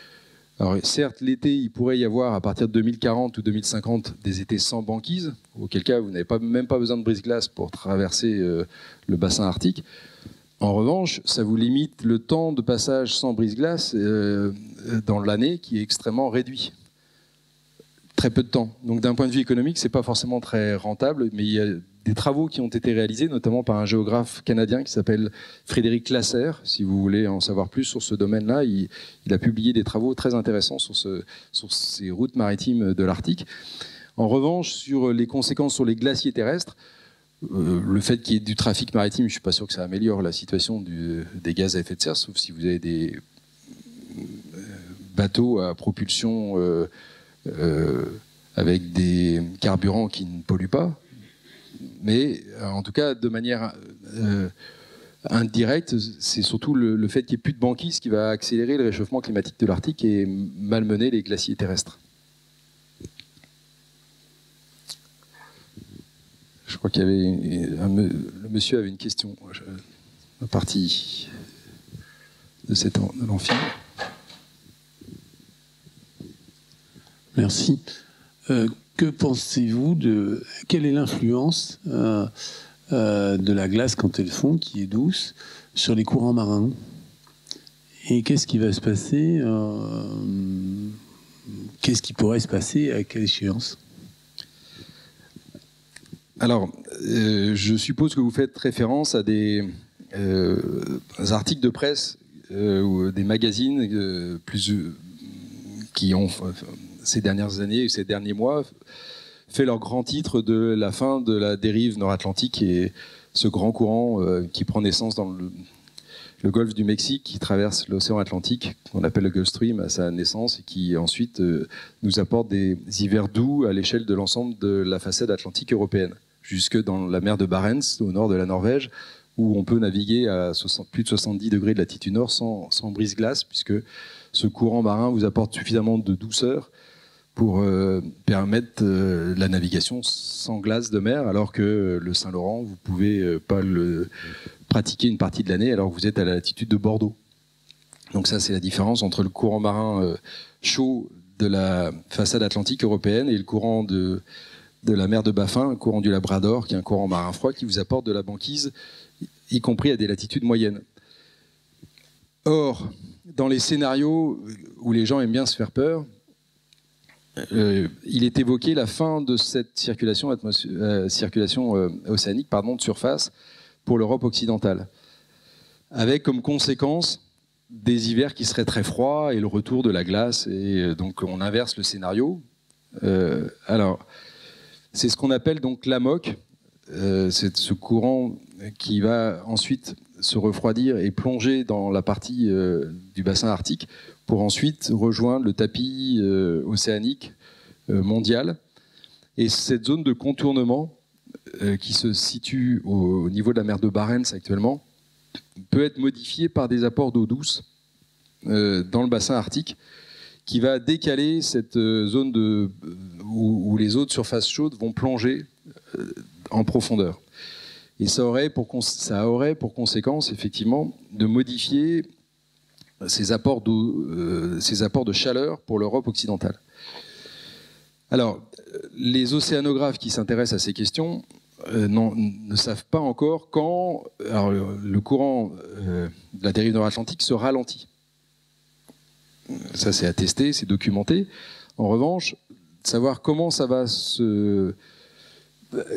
Speaker 1: Alors certes, l'été, il pourrait y avoir à partir de 2040 ou 2050 des étés sans banquise, auquel cas vous n'avez même pas besoin de brise-glace pour traverser le bassin arctique. En revanche, ça vous limite le temps de passage sans brise-glace dans l'année qui est extrêmement réduit. Très peu de temps. Donc d'un point de vue économique, c'est pas forcément très rentable, mais il y a des travaux qui ont été réalisés, notamment par un géographe canadien qui s'appelle Frédéric Lasser. Si vous voulez en savoir plus sur ce domaine-là, il a publié des travaux très intéressants sur ces routes maritimes de l'Arctique. En revanche, sur les conséquences sur les glaciers terrestres, le fait qu'il y ait du trafic maritime, je ne suis pas sûr que ça améliore la situation des gaz à effet de serre, sauf si vous avez des bateaux à propulsion avec des carburants qui ne polluent pas. Mais en tout cas, de manière indirecte, c'est surtout le fait qu'il n'y ait plus de banquise qui va accélérer le réchauffement climatique de l'Arctique et malmener les glaciers terrestres. Je crois qu'il y avait le monsieur avait une question à partie de l'amphi.
Speaker 5: Merci. Que pensez-vous quelle est l'influence de la glace quand elle fond, qui est douce, sur les courants marins? Et qu'est-ce qui va se passer qu'est-ce qui pourrait se passer à quelle échéance?
Speaker 1: Alors, je suppose que vous faites référence à des articles de presse ou des magazines qui ont ces dernières années, ces derniers mois, fait leur grand titre de la fin de la dérive nord-atlantique et ce grand courant qui prend naissance dans le golfe du Mexique, qui traverse l'océan Atlantique, qu'on appelle le Gulf Stream à sa naissance, et qui ensuite nous apporte des hivers doux à l'échelle de l'ensemble de la façade atlantique européenne, jusque dans la mer de Barents, au nord de la Norvège, où on peut naviguer à plus de 70 degrés de latitude nord sans brise-glace, puisque ce courant marin vous apporte suffisamment de douceur pour permettre la navigation sans glace de mer, alors que le Saint-Laurent, vous ne pouvez pas le pratiquer une partie de l'année alors que vous êtes à la latitude de Bordeaux. Donc ça, c'est la différence entre le courant marin chaud de la façade atlantique européenne et le courant de la mer de Baffin, un courant du Labrador, qui est un courant marin froid, qui vous apporte de la banquise, y compris à des latitudes moyennes. Or, dans les scénarios où les gens aiment bien se faire peur, il est évoqué la fin de cette circulation océanique de surface pour l'Europe occidentale, avec comme conséquence des hivers qui seraient très froids et le retour de la glace. Et donc on inverse le scénario. Alors, c'est ce qu'on appelle donc l'AMOC. C'est ce courant qui va ensuite se refroidir et plonger dans la partie du bassin arctique pour ensuite rejoindre le tapis océanique mondial. Et cette zone de contournement qui se situe au niveau de la mer de Barents actuellement peut être modifiée par des apports d'eau douce dans le bassin arctique qui va décaler cette zone où les eaux de surface chaude vont plonger en profondeur. Et ça aurait pour conséquence, effectivement, de modifier ces apports de chaleur pour l'Europe occidentale. Alors, les océanographes qui s'intéressent à ces questions ne savent pas encore quand le courant de la dérive nord-atlantique se ralentit. Ça, c'est attesté, c'est documenté. En revanche, savoir comment ça va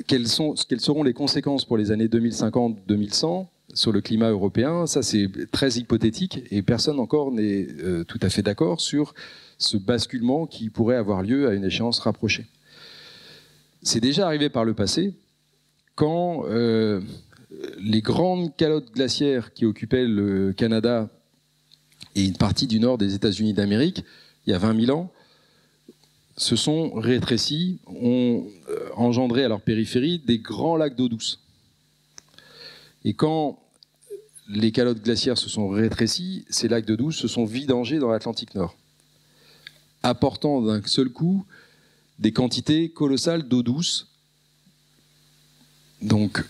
Speaker 1: quelles seront les conséquences pour les années 2050-2100 sur le climat européen, ça c'est très hypothétique et personne encore n'est tout à fait d'accord sur ce basculement qui pourrait avoir lieu à une échéance rapprochée. C'est déjà arrivé par le passé quand les grandes calottes glaciaires qui occupaient le Canada et une partie du nord des États-Unis d'Amérique, il y a 20 000 ans, se sont rétrécis, ont engendré à leur périphérie des grands lacs d'eau douce. Et quand les calottes glaciaires se sont rétrécies, ces lacs d'eau douce se sont vidangés dans l'Atlantique Nord, apportant d'un seul coup des quantités colossales d'eau douce, donc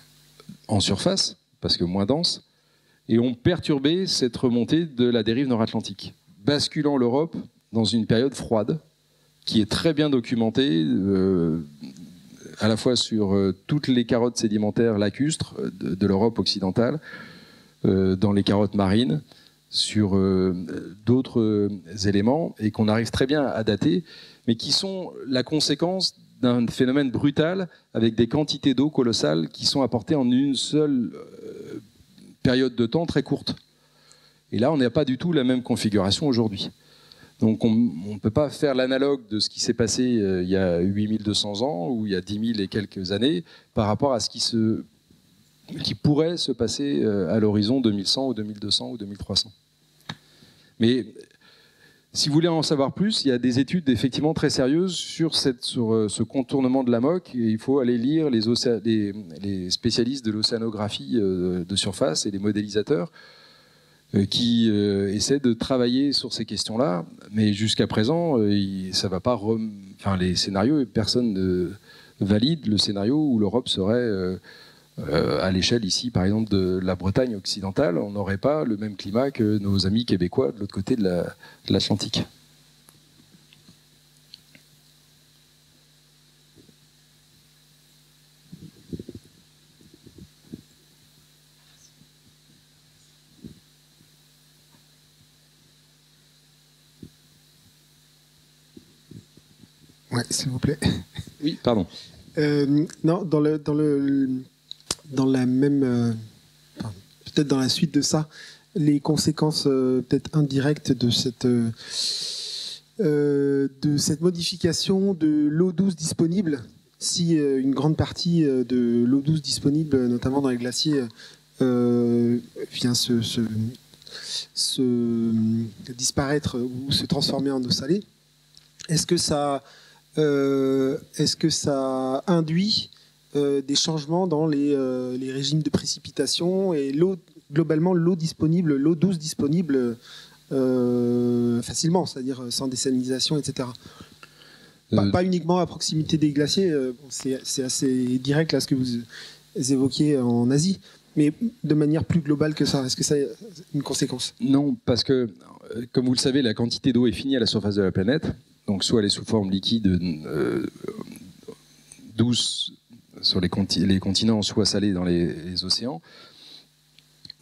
Speaker 1: en surface, parce que moins dense, et ont perturbé cette remontée de la dérive nord-atlantique, basculant l'Europe dans une période froide, qui est très bien documentée, à la fois sur toutes les carottes sédimentaires lacustres de l'Europe occidentale, dans les carottes marines, sur d'autres éléments, et qu'on arrive très bien à dater, mais qui sont la conséquence d'un phénomène brutal, avec des quantités d'eau colossales qui sont apportées en une seule période de temps très courte. Et là, on n'a pas du tout la même configuration aujourd'hui. Donc on ne peut pas faire l'analogue de ce qui s'est passé il y a 8200 ans ou il y a 10 000 et quelques années par rapport à ce qui pourrait se passer à l'horizon 2100 ou 2200 ou 2300. Mais si vous voulez en savoir plus, il y a des études effectivement très sérieuses sur ce contournement de l'AMOC. Il faut aller lire les spécialistes de l'océanographie de surface et les modélisateurs qui essaient de travailler sur ces questions-là, mais jusqu'à présent, ça va pas. Les scénarios, personne ne valide le scénario où l'Europe serait à l'échelle ici, par exemple, de la Bretagne occidentale. On n'aurait pas le même climat que nos amis québécois de l'autre côté de l'Atlantique.
Speaker 2: Ouais, s'il vous plaît.
Speaker 1: Oui, pardon.
Speaker 2: Non, dans la même, peut-être dans la suite de ça, les conséquences peut-être indirectes de cette modification de l'eau douce disponible. Si une grande partie de l'eau douce disponible, notamment dans les glaciers, vient se disparaître ou se transformer en eau salée, est-ce que ça induit des changements dans les régimes de précipitation et globalement l'eau disponible, l'eau douce disponible facilement, c'est-à-dire sans désalinisation, etc. Pas uniquement à proximité des glaciers, c'est assez direct là ce que vous évoquiez en Asie, mais de manière plus globale que ça. Est-ce que ça a une conséquence?
Speaker 1: Non, parce que, comme vous le savez, la quantité d'eau est finie à la surface de la planète. Donc soit elle est sous forme liquide douce sur les continents, soit salée dans les océans.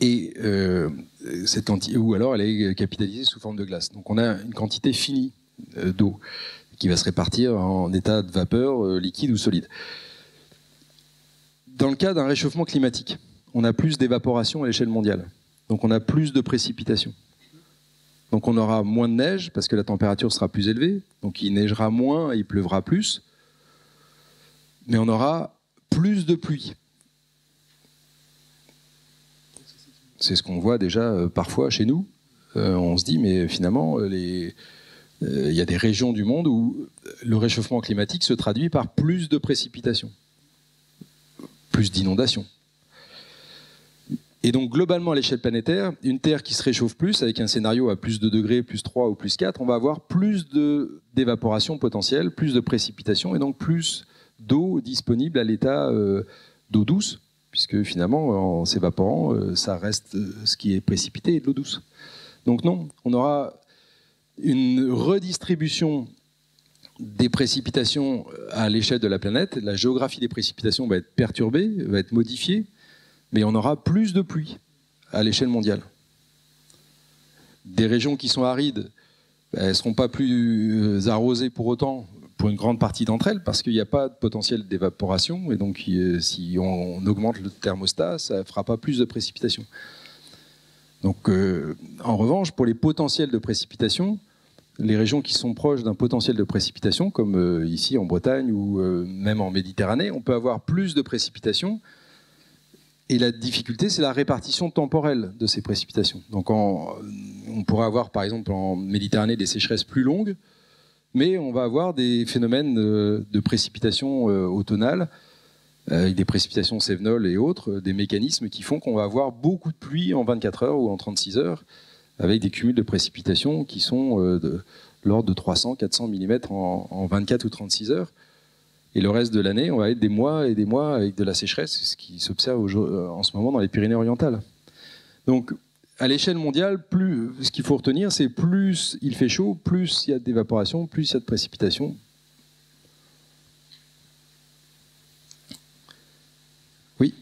Speaker 1: Et ou alors elle est capitalisée sous forme de glace. Donc on a une quantité finie d'eau qui va se répartir en état de vapeur, liquide ou solide. Dans le cas d'un réchauffement climatique, on a plus d'évaporation à l'échelle mondiale. Donc on a plus de précipitations. Donc on aura moins de neige parce que la température sera plus élevée. Donc il neigera moins et il pleuvra plus. Mais on aura plus de pluie. C'est ce qu'on voit déjà parfois chez nous. On se dit, mais finalement, il y a des régions du monde où le réchauffement climatique se traduit par plus de précipitations, plus d'inondations. Et donc, globalement, à l'échelle planétaire, une Terre qui se réchauffe plus, avec un scénario à plus de degrés, plus 3 ou plus 4, on va avoir plus d'évaporation potentielle, plus de précipitations, et donc plus d'eau disponible à l'état d'eau douce, puisque finalement, en s'évaporant, ça reste ce qui est précipité et de l'eau douce. Donc non, on aura une redistribution des précipitations à l'échelle de la planète. La géographie des précipitations va être perturbée, va être modifiée, mais on aura plus de pluie à l'échelle mondiale. Des régions qui sont arides, elles ne seront pas plus arrosées pour autant, pour une grande partie d'entre elles, parce qu'il n'y a pas de potentiel d'évaporation, et donc si on augmente le thermostat, ça ne fera pas plus de précipitations. Donc, en revanche, pour les potentiels de précipitation, les régions qui sont proches d'un potentiel de précipitation, comme ici en Bretagne ou même en Méditerranée, on peut avoir plus de précipitations, et la difficulté, c'est la répartition temporelle de ces précipitations. Donc on pourra avoir, par exemple, en Méditerranée, des sécheresses plus longues, mais on va avoir des phénomènes de précipitation automnale, avec des précipitations cévenoles et autres, des mécanismes qui font qu'on va avoir beaucoup de pluie en 24 heures ou en 36 heures, avec des cumuls de précipitations qui sont de l'ordre de 300-400 mm en 24 ou 36 heures. Et le reste de l'année, on va être des mois et des mois avec de la sécheresse, ce qui s'observe en ce moment dans les Pyrénées orientales. Donc, à l'échelle mondiale, ce qu'il faut retenir, c'est plus il fait chaud, plus il y a d'évaporation, plus il y a de précipitation. Oui.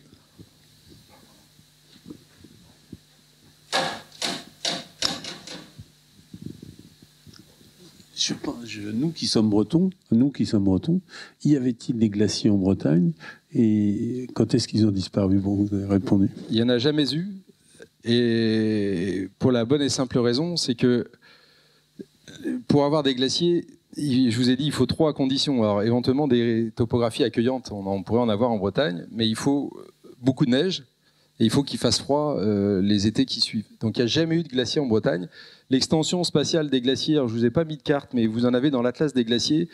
Speaker 5: Nous qui sommes bretons, y avait-il des glaciers en Bretagne et quand est-ce qu'ils ont disparu? Bon, vous avez répondu.
Speaker 1: Il n'y en a jamais eu. Et pour la bonne et simple raison, c'est que pour avoir des glaciers, je vous ai dit, il faut 3 conditions. Alors éventuellement des topographies accueillantes, on pourrait en avoir en Bretagne, mais il faut beaucoup de neige et il faut qu'il fasse froid les étés qui suivent. Donc il n'y a jamais eu de glaciers en Bretagne. L'extension spatiale des glaciers, alors je ne vous ai pas mis de carte, mais vous en avez dans l'Atlas des glaciers.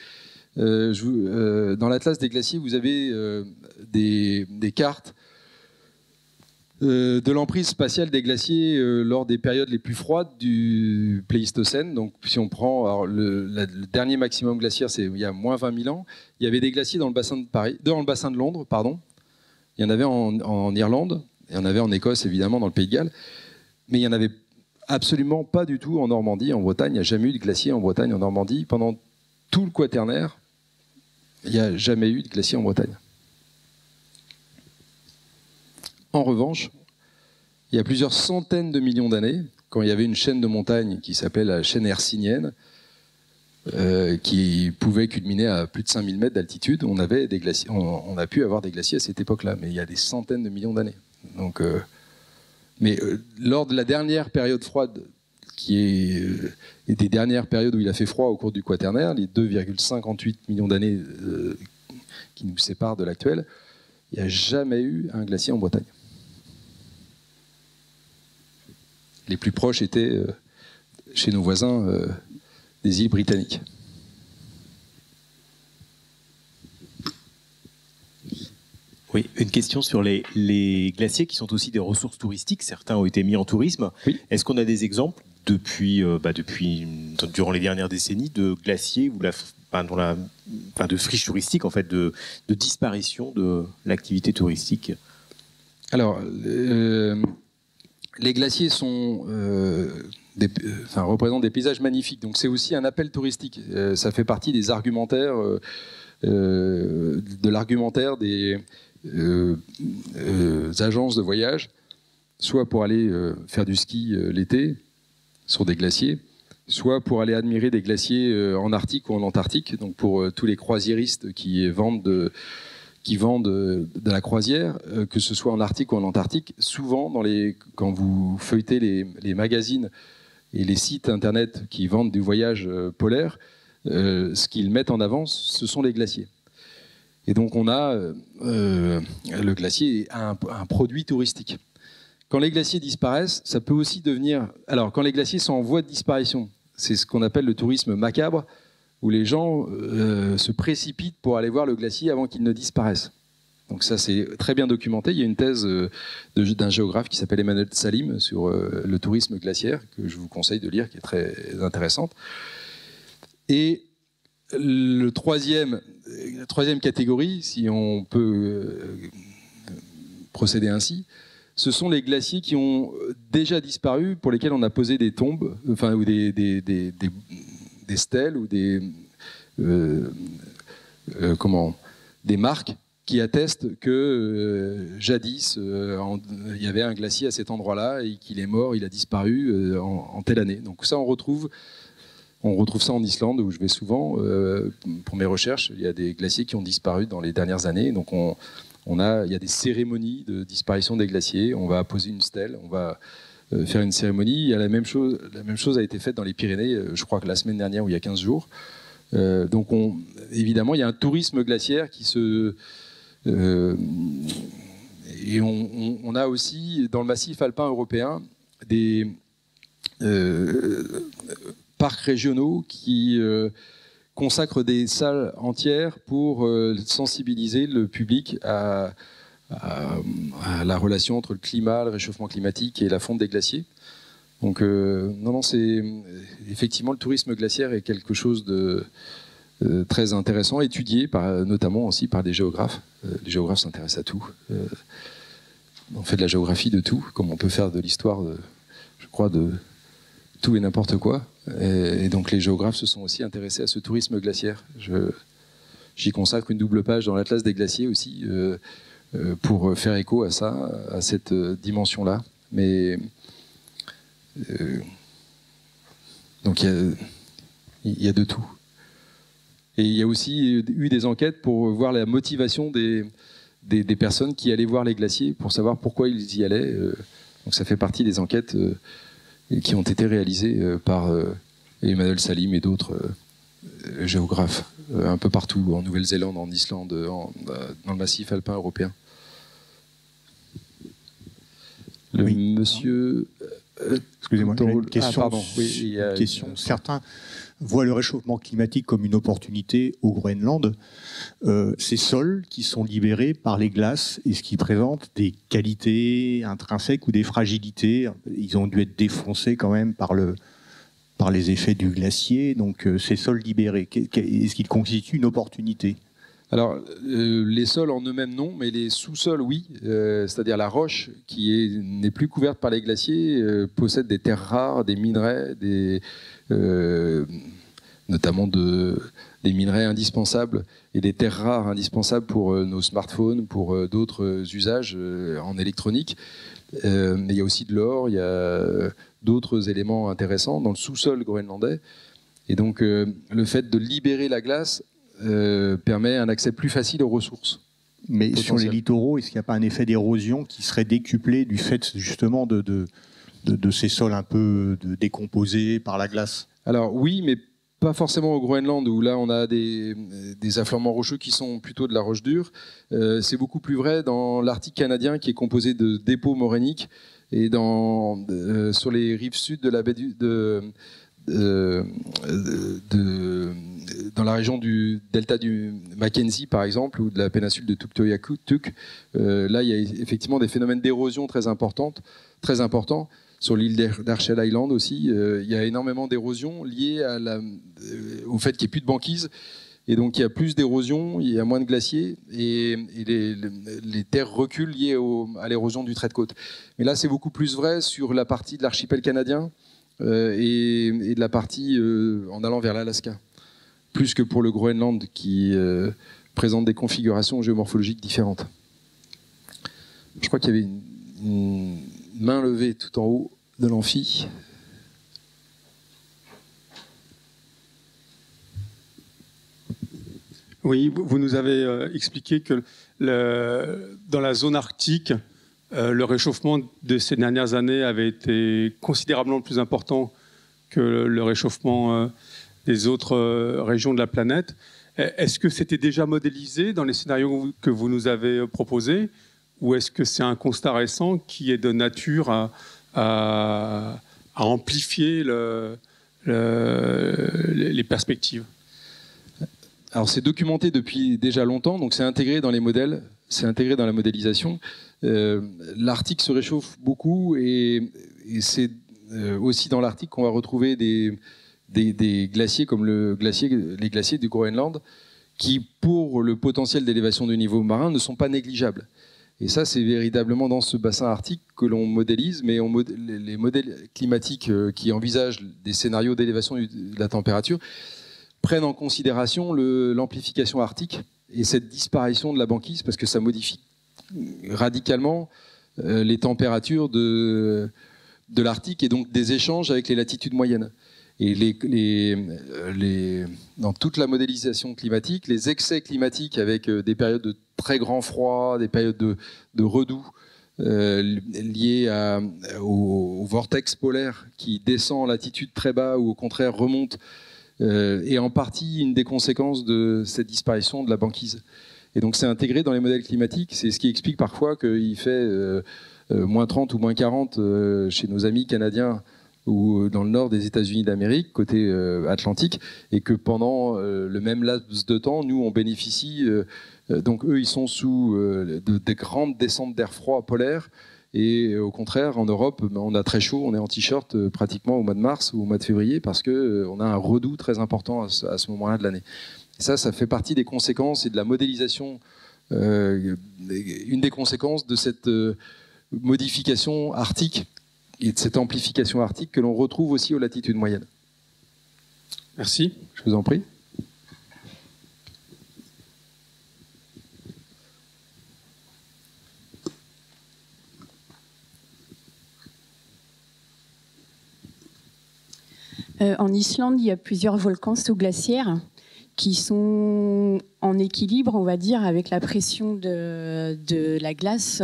Speaker 1: Dans l'Atlas des glaciers, vous avez des cartes de l'emprise spatiale des glaciers lors des périodes les plus froides du Pléistocène. Donc, si on prend le dernier maximum glaciaire, c'est il y a moins 20 000 ans. Il y avait des glaciers dans le bassin de Londres, pardon. Il y en avait en Irlande, il y en avait en Écosse évidemment, dans le Pays de Galles, mais il y en avait absolument pas du tout en Normandie, en Bretagne. Il n'y a jamais eu de glacier en Bretagne, en Normandie. Pendant tout le Quaternaire, il n'y a jamais eu de glacier en Bretagne. En revanche, il y a plusieurs centaines de millions d'années, quand il y avait une chaîne de montagnes qui s'appelait la chaîne hercynienne, qui pouvait culminer à plus de 5000 mètres d'altitude, on a pu avoir des glaciers à cette époque-là, mais il y a des centaines de millions d'années. Donc, lors de la dernière période froide, qui est des dernières périodes où il a fait froid au cours du Quaternaire, les 2,58 millions d'années qui nous séparent de l'actuel, il n'y a jamais eu un glacier en Bretagne. Les plus proches étaient chez nos voisins des îles britanniques.
Speaker 6: Oui, une question sur les glaciers qui sont aussi des ressources touristiques. Certains ont été mis en tourisme. Oui. Est-ce qu'on a des exemples durant les dernières décennies de glaciers ou de friches touristiques, en fait, de disparition de l'activité touristique?
Speaker 1: Alors, les glaciers sont, représentent des paysages magnifiques. Donc c'est aussi un appel touristique. Ça fait partie des argumentaires de l'argumentaire des agences de voyage, soit pour aller faire du ski l'été sur des glaciers, soit pour aller admirer des glaciers en Arctique ou en Antarctique, donc pour tous les croisiéristes qui vendent de la croisière, que ce soit en Arctique ou en Antarctique. Souvent, quand vous feuilletez les magazines et les sites internet qui vendent du voyage polaire, ce qu'ils mettent en avant, ce sont les glaciers. Et donc on a le glacier est un produit touristique. Quand les glaciers disparaissent, ça peut aussi devenir... Alors quand les glaciers sont en voie de disparition, c'est ce qu'on appelle le tourisme macabre, où les gens se précipitent pour aller voir le glacier avant qu'il ne disparaisse. Donc ça, c'est très bien documenté. Il y a une thèse d'un géographe qui s'appelle Emmanuel Salim sur le tourisme glaciaire, que je vous conseille de lire, qui est très intéressante. Et la troisième catégorie, si on peut procéder ainsi, ce sont les glaciers qui ont déjà disparu, pour lesquels on a posé des tombes, enfin, ou des stèles, ou des marques qui attestent que jadis, il y avait un glacier à cet endroit-là et qu'il est mort, il a disparu en telle année. Donc ça, on retrouve ça en Islande, où je vais souvent pour mes recherches. Il y a des glaciers qui ont disparu dans les dernières années. Donc il y a des cérémonies de disparition des glaciers. On va poser une stèle, on va faire une cérémonie. Il y a la même chose a été faite dans les Pyrénées, je crois que la semaine dernière ou il y a 15 jours. Donc évidemment, il y a un tourisme glaciaire qui se... et on a aussi, dans le massif alpin européen, des parcs régionaux qui consacrent des salles entières pour sensibiliser le public à la relation entre le climat, le réchauffement climatique et la fonte des glaciers. Donc c'est effectivement, le tourisme glaciaire est quelque chose de très intéressant, étudié notamment aussi par des géographes. Les géographes s'intéressent à tout. On fait de la géographie de tout, comme on peut faire de l'histoire, je crois, de tout et n'importe quoi. Et donc les géographes se sont aussi intéressés à ce tourisme glaciaire. J'y consacre une double page dans l'Atlas des glaciers aussi, pour faire écho à ça, à cette dimension-là. Mais donc il y a de tout. Et il y a aussi eu des enquêtes pour voir la motivation des personnes qui allaient voir les glaciers, pour savoir pourquoi ils y allaient. Donc ça fait partie des enquêtes qui ont été réalisées par Emmanuel Salim et d'autres géographes un peu partout, en Nouvelle-Zélande, en Islande, dans le massif alpin européen. Monsieur...
Speaker 7: Excusez-moi, j'ai une question. Une question. Certains voient le réchauffement climatique comme une opportunité au Groenland. Ces sols qui sont libérés par les glaces, est-ce qu'ils présentent des qualités intrinsèques ou des fragilités? Ils ont dû être défoncés quand même par les effets du glacier. Donc ces sols libérés, est-ce qu'ils constituent une opportunité?
Speaker 1: Alors, les sols en eux-mêmes, non, mais les sous-sols, oui. C'est-à-dire la roche, qui n'est plus couverte par les glaciers, possède des terres rares, des minerais, notamment des minerais indispensables et des terres rares indispensables pour nos smartphones, pour d'autres usages en électronique. Mais il y a aussi de l'or, il y a d'autres éléments intéressants dans le sous-sol groenlandais. Et donc, le fait de libérer la glace permet un accès plus facile aux ressources.
Speaker 7: Mais sur les littoraux, est-ce qu'il n'y a pas un effet d'érosion qui serait décuplé du fait justement de ces sols un peu décomposés par la glace?
Speaker 1: Alors oui, mais pas forcément au Groenland, où là on a des affleurements rocheux qui sont plutôt de la roche dure. C'est beaucoup plus vrai dans l'Arctique canadien, qui est composé de dépôts morainiques, et sur les rives sud de la baie dans la région du delta du Mackenzie, par exemple, ou de la péninsule de Tuktoyaktuk, là, il y a effectivement des phénomènes d'érosion très importants. Sur l'île d'Herschel Island aussi, il y a énormément d'érosion liée au fait qu'il n'y ait plus de banquise. Et donc, il y a plus d'érosion, il y a moins de glaciers, et les terres reculent liées à l'érosion du trait de côte. Mais là, c'est beaucoup plus vrai sur la partie de l'archipel canadien et de la partie en allant vers l'Alaska. plus que pour le Groenland qui présente des configurations géomorphologiques différentes. Je crois qu'il y avait une main levée tout en haut de l'amphi.
Speaker 8: Oui, vous nous avez expliqué que dans la zone arctique, le réchauffement de ces dernières années avait été considérablement plus important que le réchauffement des autres régions de la planète. Est-ce que c'était déjà modélisé dans les scénarios que vous nous avez proposés, ou est-ce que c'est un constat récent qui est de nature à amplifier les perspectives?
Speaker 1: Alors c'est documenté depuis déjà longtemps, donc c'est intégré dans les modèles, c'est intégré dans la modélisation. L'Arctique se réchauffe beaucoup et c'est aussi dans l'Arctique qu'on va retrouver des glaciers comme les glaciers du Groenland qui, pour le potentiel d'élévation du niveau marin, ne sont pas négligeables. Et ça, c'est véritablement dans ce bassin arctique que l'on modélise, mais les modèles climatiques qui envisagent des scénarios d'élévation de la température prennent en considération l'amplification arctique et cette disparition de la banquise, parce que ça modifie radicalement les températures de l'Arctique et donc des échanges avec les latitudes moyennes. Et dans toute la modélisation climatique, les excès climatiques avec des périodes de très grand froid, des périodes de redoux liées au vortex polaire qui descend en latitude très bas ou au contraire remonte, est en partie une des conséquences de cette disparition de la banquise. Et donc c'est intégré dans les modèles climatiques, c'est ce qui explique parfois qu'il fait moins 30 ou moins 40 chez nos amis canadiens ou dans le nord des États-Unis d'Amérique, côté Atlantique, et que pendant le même laps de temps, nous, on bénéficie, donc eux, ils sont sous des grandes descentes d'air froid polaire, et au contraire, en Europe, on a très chaud, on est en t-shirt pratiquement au mois de mars ou au mois de février, parce qu'on a un redout très important à ce moment-là de l'année. Et ça fait partie des conséquences et de la modélisation, une des conséquences de cette modification arctique, et de cette amplification arctique que l'on retrouve aussi aux latitudes moyennes.
Speaker 8: Merci.
Speaker 1: Je vous en prie.
Speaker 9: En Islande, il y a plusieurs volcans sous-glaciaires qui sont en équilibre, on va dire, avec la pression de la glace.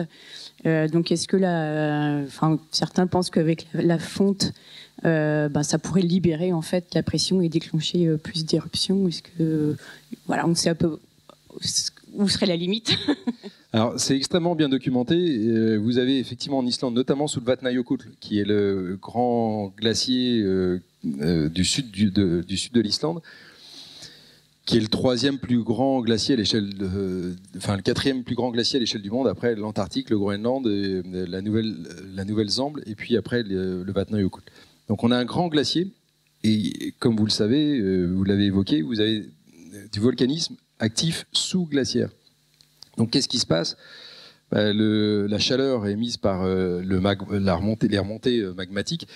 Speaker 9: Donc, est-ce que certains pensent qu'avec la fonte, ça pourrait libérer en fait la pression et déclencher plus d'éruptions? Est-ce que on sait un peu où serait la limite?
Speaker 1: Alors, c'est extrêmement bien documenté. Vous avez effectivement en Islande, notamment sous le Vatnajökull, qui est le grand glacier du sud de l'Islande, qui est le troisième plus grand glacier à l'échelle, le quatrième plus grand glacier à l'échelle du monde, après l'Antarctique, le Groenland, la Nouvelle-Zélande, et puis après le Vatnajökull. Donc on a un grand glacier, et comme vous le savez, vous l'avez évoqué, vous avez du volcanisme actif sous-glaciaire. Donc qu'est-ce qui se passe? La chaleur émise par les remontées magmatiques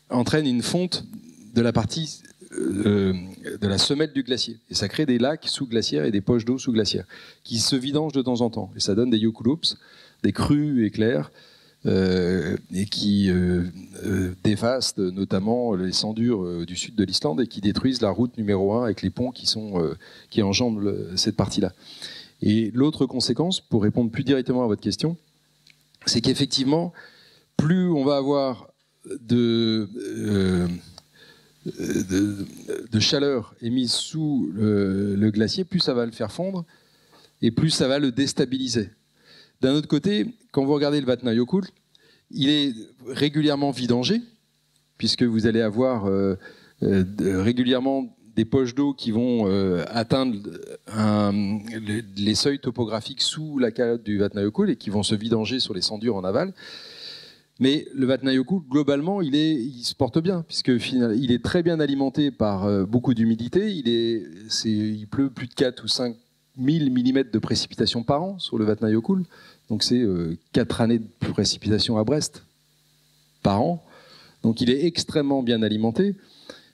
Speaker 1: entraîne une fonte de la partie de la semelle du glacier. Et ça crée des lacs sous-glaciaires et des poches d'eau sous-glaciaires qui se vidangent de temps en temps. Et ça donne des jökulhlaups, des crues éclairs, et qui dévastent notamment les sandures du sud de l'Islande et qui détruisent la route numéro 1 avec les ponts qui enjambent cette partie-là. Et l'autre conséquence, pour répondre plus directement à votre question, c'est qu'effectivement, plus on va avoir de chaleur émise sous le glacier, plus ça va le faire fondre et plus ça va le déstabiliser. D'un autre côté, quand vous regardez le Vatnajökull, il est régulièrement vidangé, puisque vous allez avoir régulièrement des poches d'eau qui vont atteindre les seuils topographiques sous la calotte du Vatnajökull et qui vont se vidanger sur les sandures en aval. Mais le Vatnajökull, globalement, il se porte bien, puisqu'il est très bien alimenté par beaucoup d'humidité. Il pleut plus de 4 ou 5 000 mm de précipitations par an sur le Vatnajökull. Donc c'est 4 années de précipitations à Brest par an. Donc il est extrêmement bien alimenté.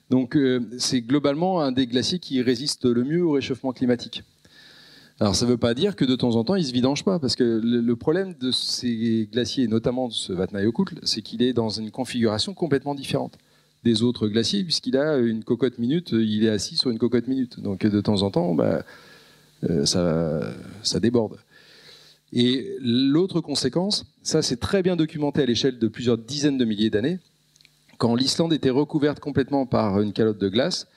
Speaker 1: Donc c'est globalement un des glaciers qui résiste le mieux au réchauffement climatique. Alors ça ne veut pas dire que de temps en temps il ne se vidange pas, parce que le problème de ces glaciers, notamment de ce Vatnajökull, c'est qu'il est dans une configuration complètement différente des autres glaciers, puisqu'il a une cocotte minute, il est assis sur une cocotte minute. Donc de temps en temps, ça déborde. Et l'autre conséquence, ça c'est très bien documenté à l'échelle de plusieurs dizaines de milliers d'années, quand l'Islande était recouverte complètement par une calotte de glace,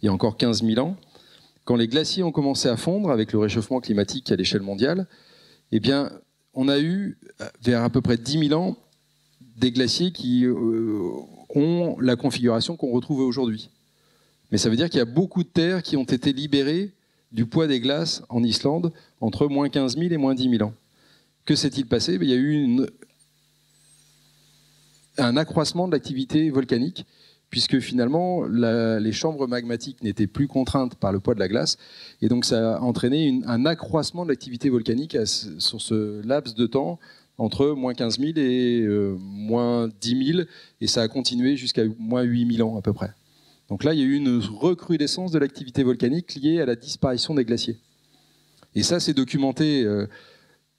Speaker 1: il y a encore 15 000 ans, quand les glaciers ont commencé à fondre avec le réchauffement climatique à l'échelle mondiale, eh bien, on a eu, vers à peu près 10 000 ans, des glaciers qui ont la configuration qu'on retrouve aujourd'hui. Mais ça veut dire qu'il y a beaucoup de terres qui ont été libérées du poids des glaces en Islande entre moins 15 000 et moins 10 000 ans. Que s'est-il passé? Il y a eu un accroissement de l'activité volcanique, puisque finalement les chambres magmatiques n'étaient plus contraintes par le poids de la glace, et donc ça a entraîné un accroissement de l'activité volcanique sur ce laps de temps entre moins 15 000 et moins 10 000, et ça a continué jusqu'à moins 8 000 ans à peu près. Donc là, il y a eu une recrudescence de l'activité volcanique liée à la disparition des glaciers. Et ça, c'est documenté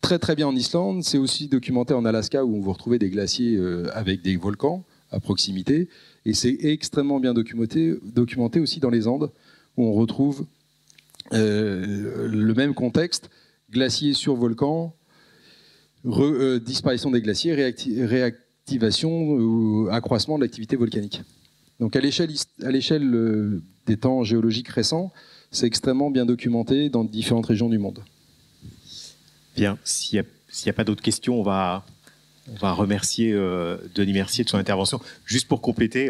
Speaker 1: très très bien en Islande, c'est aussi documenté en Alaska, où vous retrouvez des glaciers avec des volcans à proximité, et c'est extrêmement bien documenté aussi dans les Andes, où on retrouve le même contexte, glaciers sur volcans, disparition des glaciers, réactivation, accroissement de l'activité volcanique. Donc à l'échelle des temps géologiques récents, c'est extrêmement bien documenté dans différentes régions du monde.
Speaker 6: Bien, s'il n'y a pas d'autres questions, on va remercier Denis Mercier de son intervention. Juste pour compléter,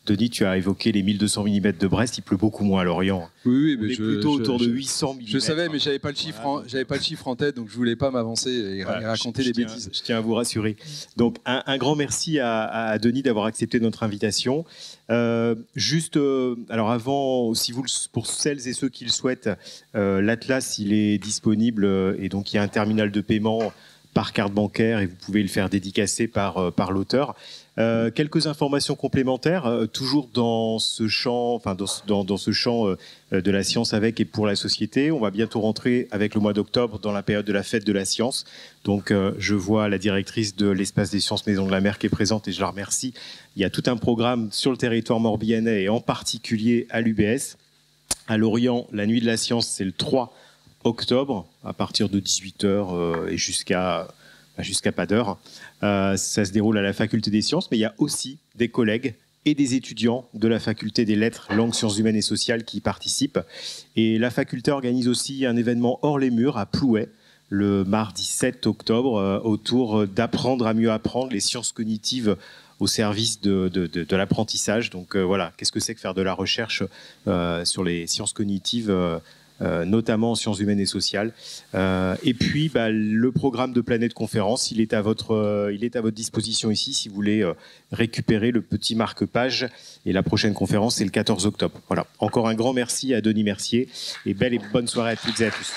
Speaker 6: Denis, tu as évoqué les 1200 mm de Brest, il pleut beaucoup moins à Lorient.
Speaker 1: Oui, mais
Speaker 6: plutôt autour de 800 mm.
Speaker 1: Je savais, mais j'avais pas le chiffre en tête, donc je voulais pas m'avancer et raconter des bêtises.
Speaker 6: Je tiens à vous rassurer. Donc un grand merci à Denis d'avoir accepté notre invitation. Alors avant, pour celles et ceux qui le souhaitent, l'Atlas il est disponible et donc il y a un terminal de paiement par carte bancaire et vous pouvez le faire dédicacer par l'auteur. Quelques informations complémentaires, toujours dans ce champ, dans ce champ de la science avec et pour la société. On va bientôt rentrer avec le mois d'octobre dans la période de la fête de la science. Donc je vois la directrice de l'espace des sciences Maison de la Mer qui est présente et je la remercie. Il y a tout un programme sur le territoire morbihanais et en particulier à l'UBS. À Lorient, la nuit de la science, c'est le 3 octobre à partir de 18h et jusqu'à pas d'heure. Ça se déroule à la faculté des sciences, mais il y a aussi des collègues et des étudiants de la faculté des lettres, langues, sciences humaines et sociales qui y participent. Et la faculté organise aussi un événement hors les murs à Plouay, le mardi 7 octobre, autour d'apprendre à mieux apprendre, les sciences cognitives au service de l'apprentissage. Donc voilà, qu'est-ce que c'est que faire de la recherche sur les sciences cognitives notamment en sciences humaines et sociales. Et puis, le programme de Planète Conférence, il est à votre disposition ici si vous voulez récupérer le petit marque-page. Et la prochaine conférence, c'est le 14 octobre. Voilà. Encore un grand merci à Denis Mercier et belle et bonne soirée à toutes et à tous.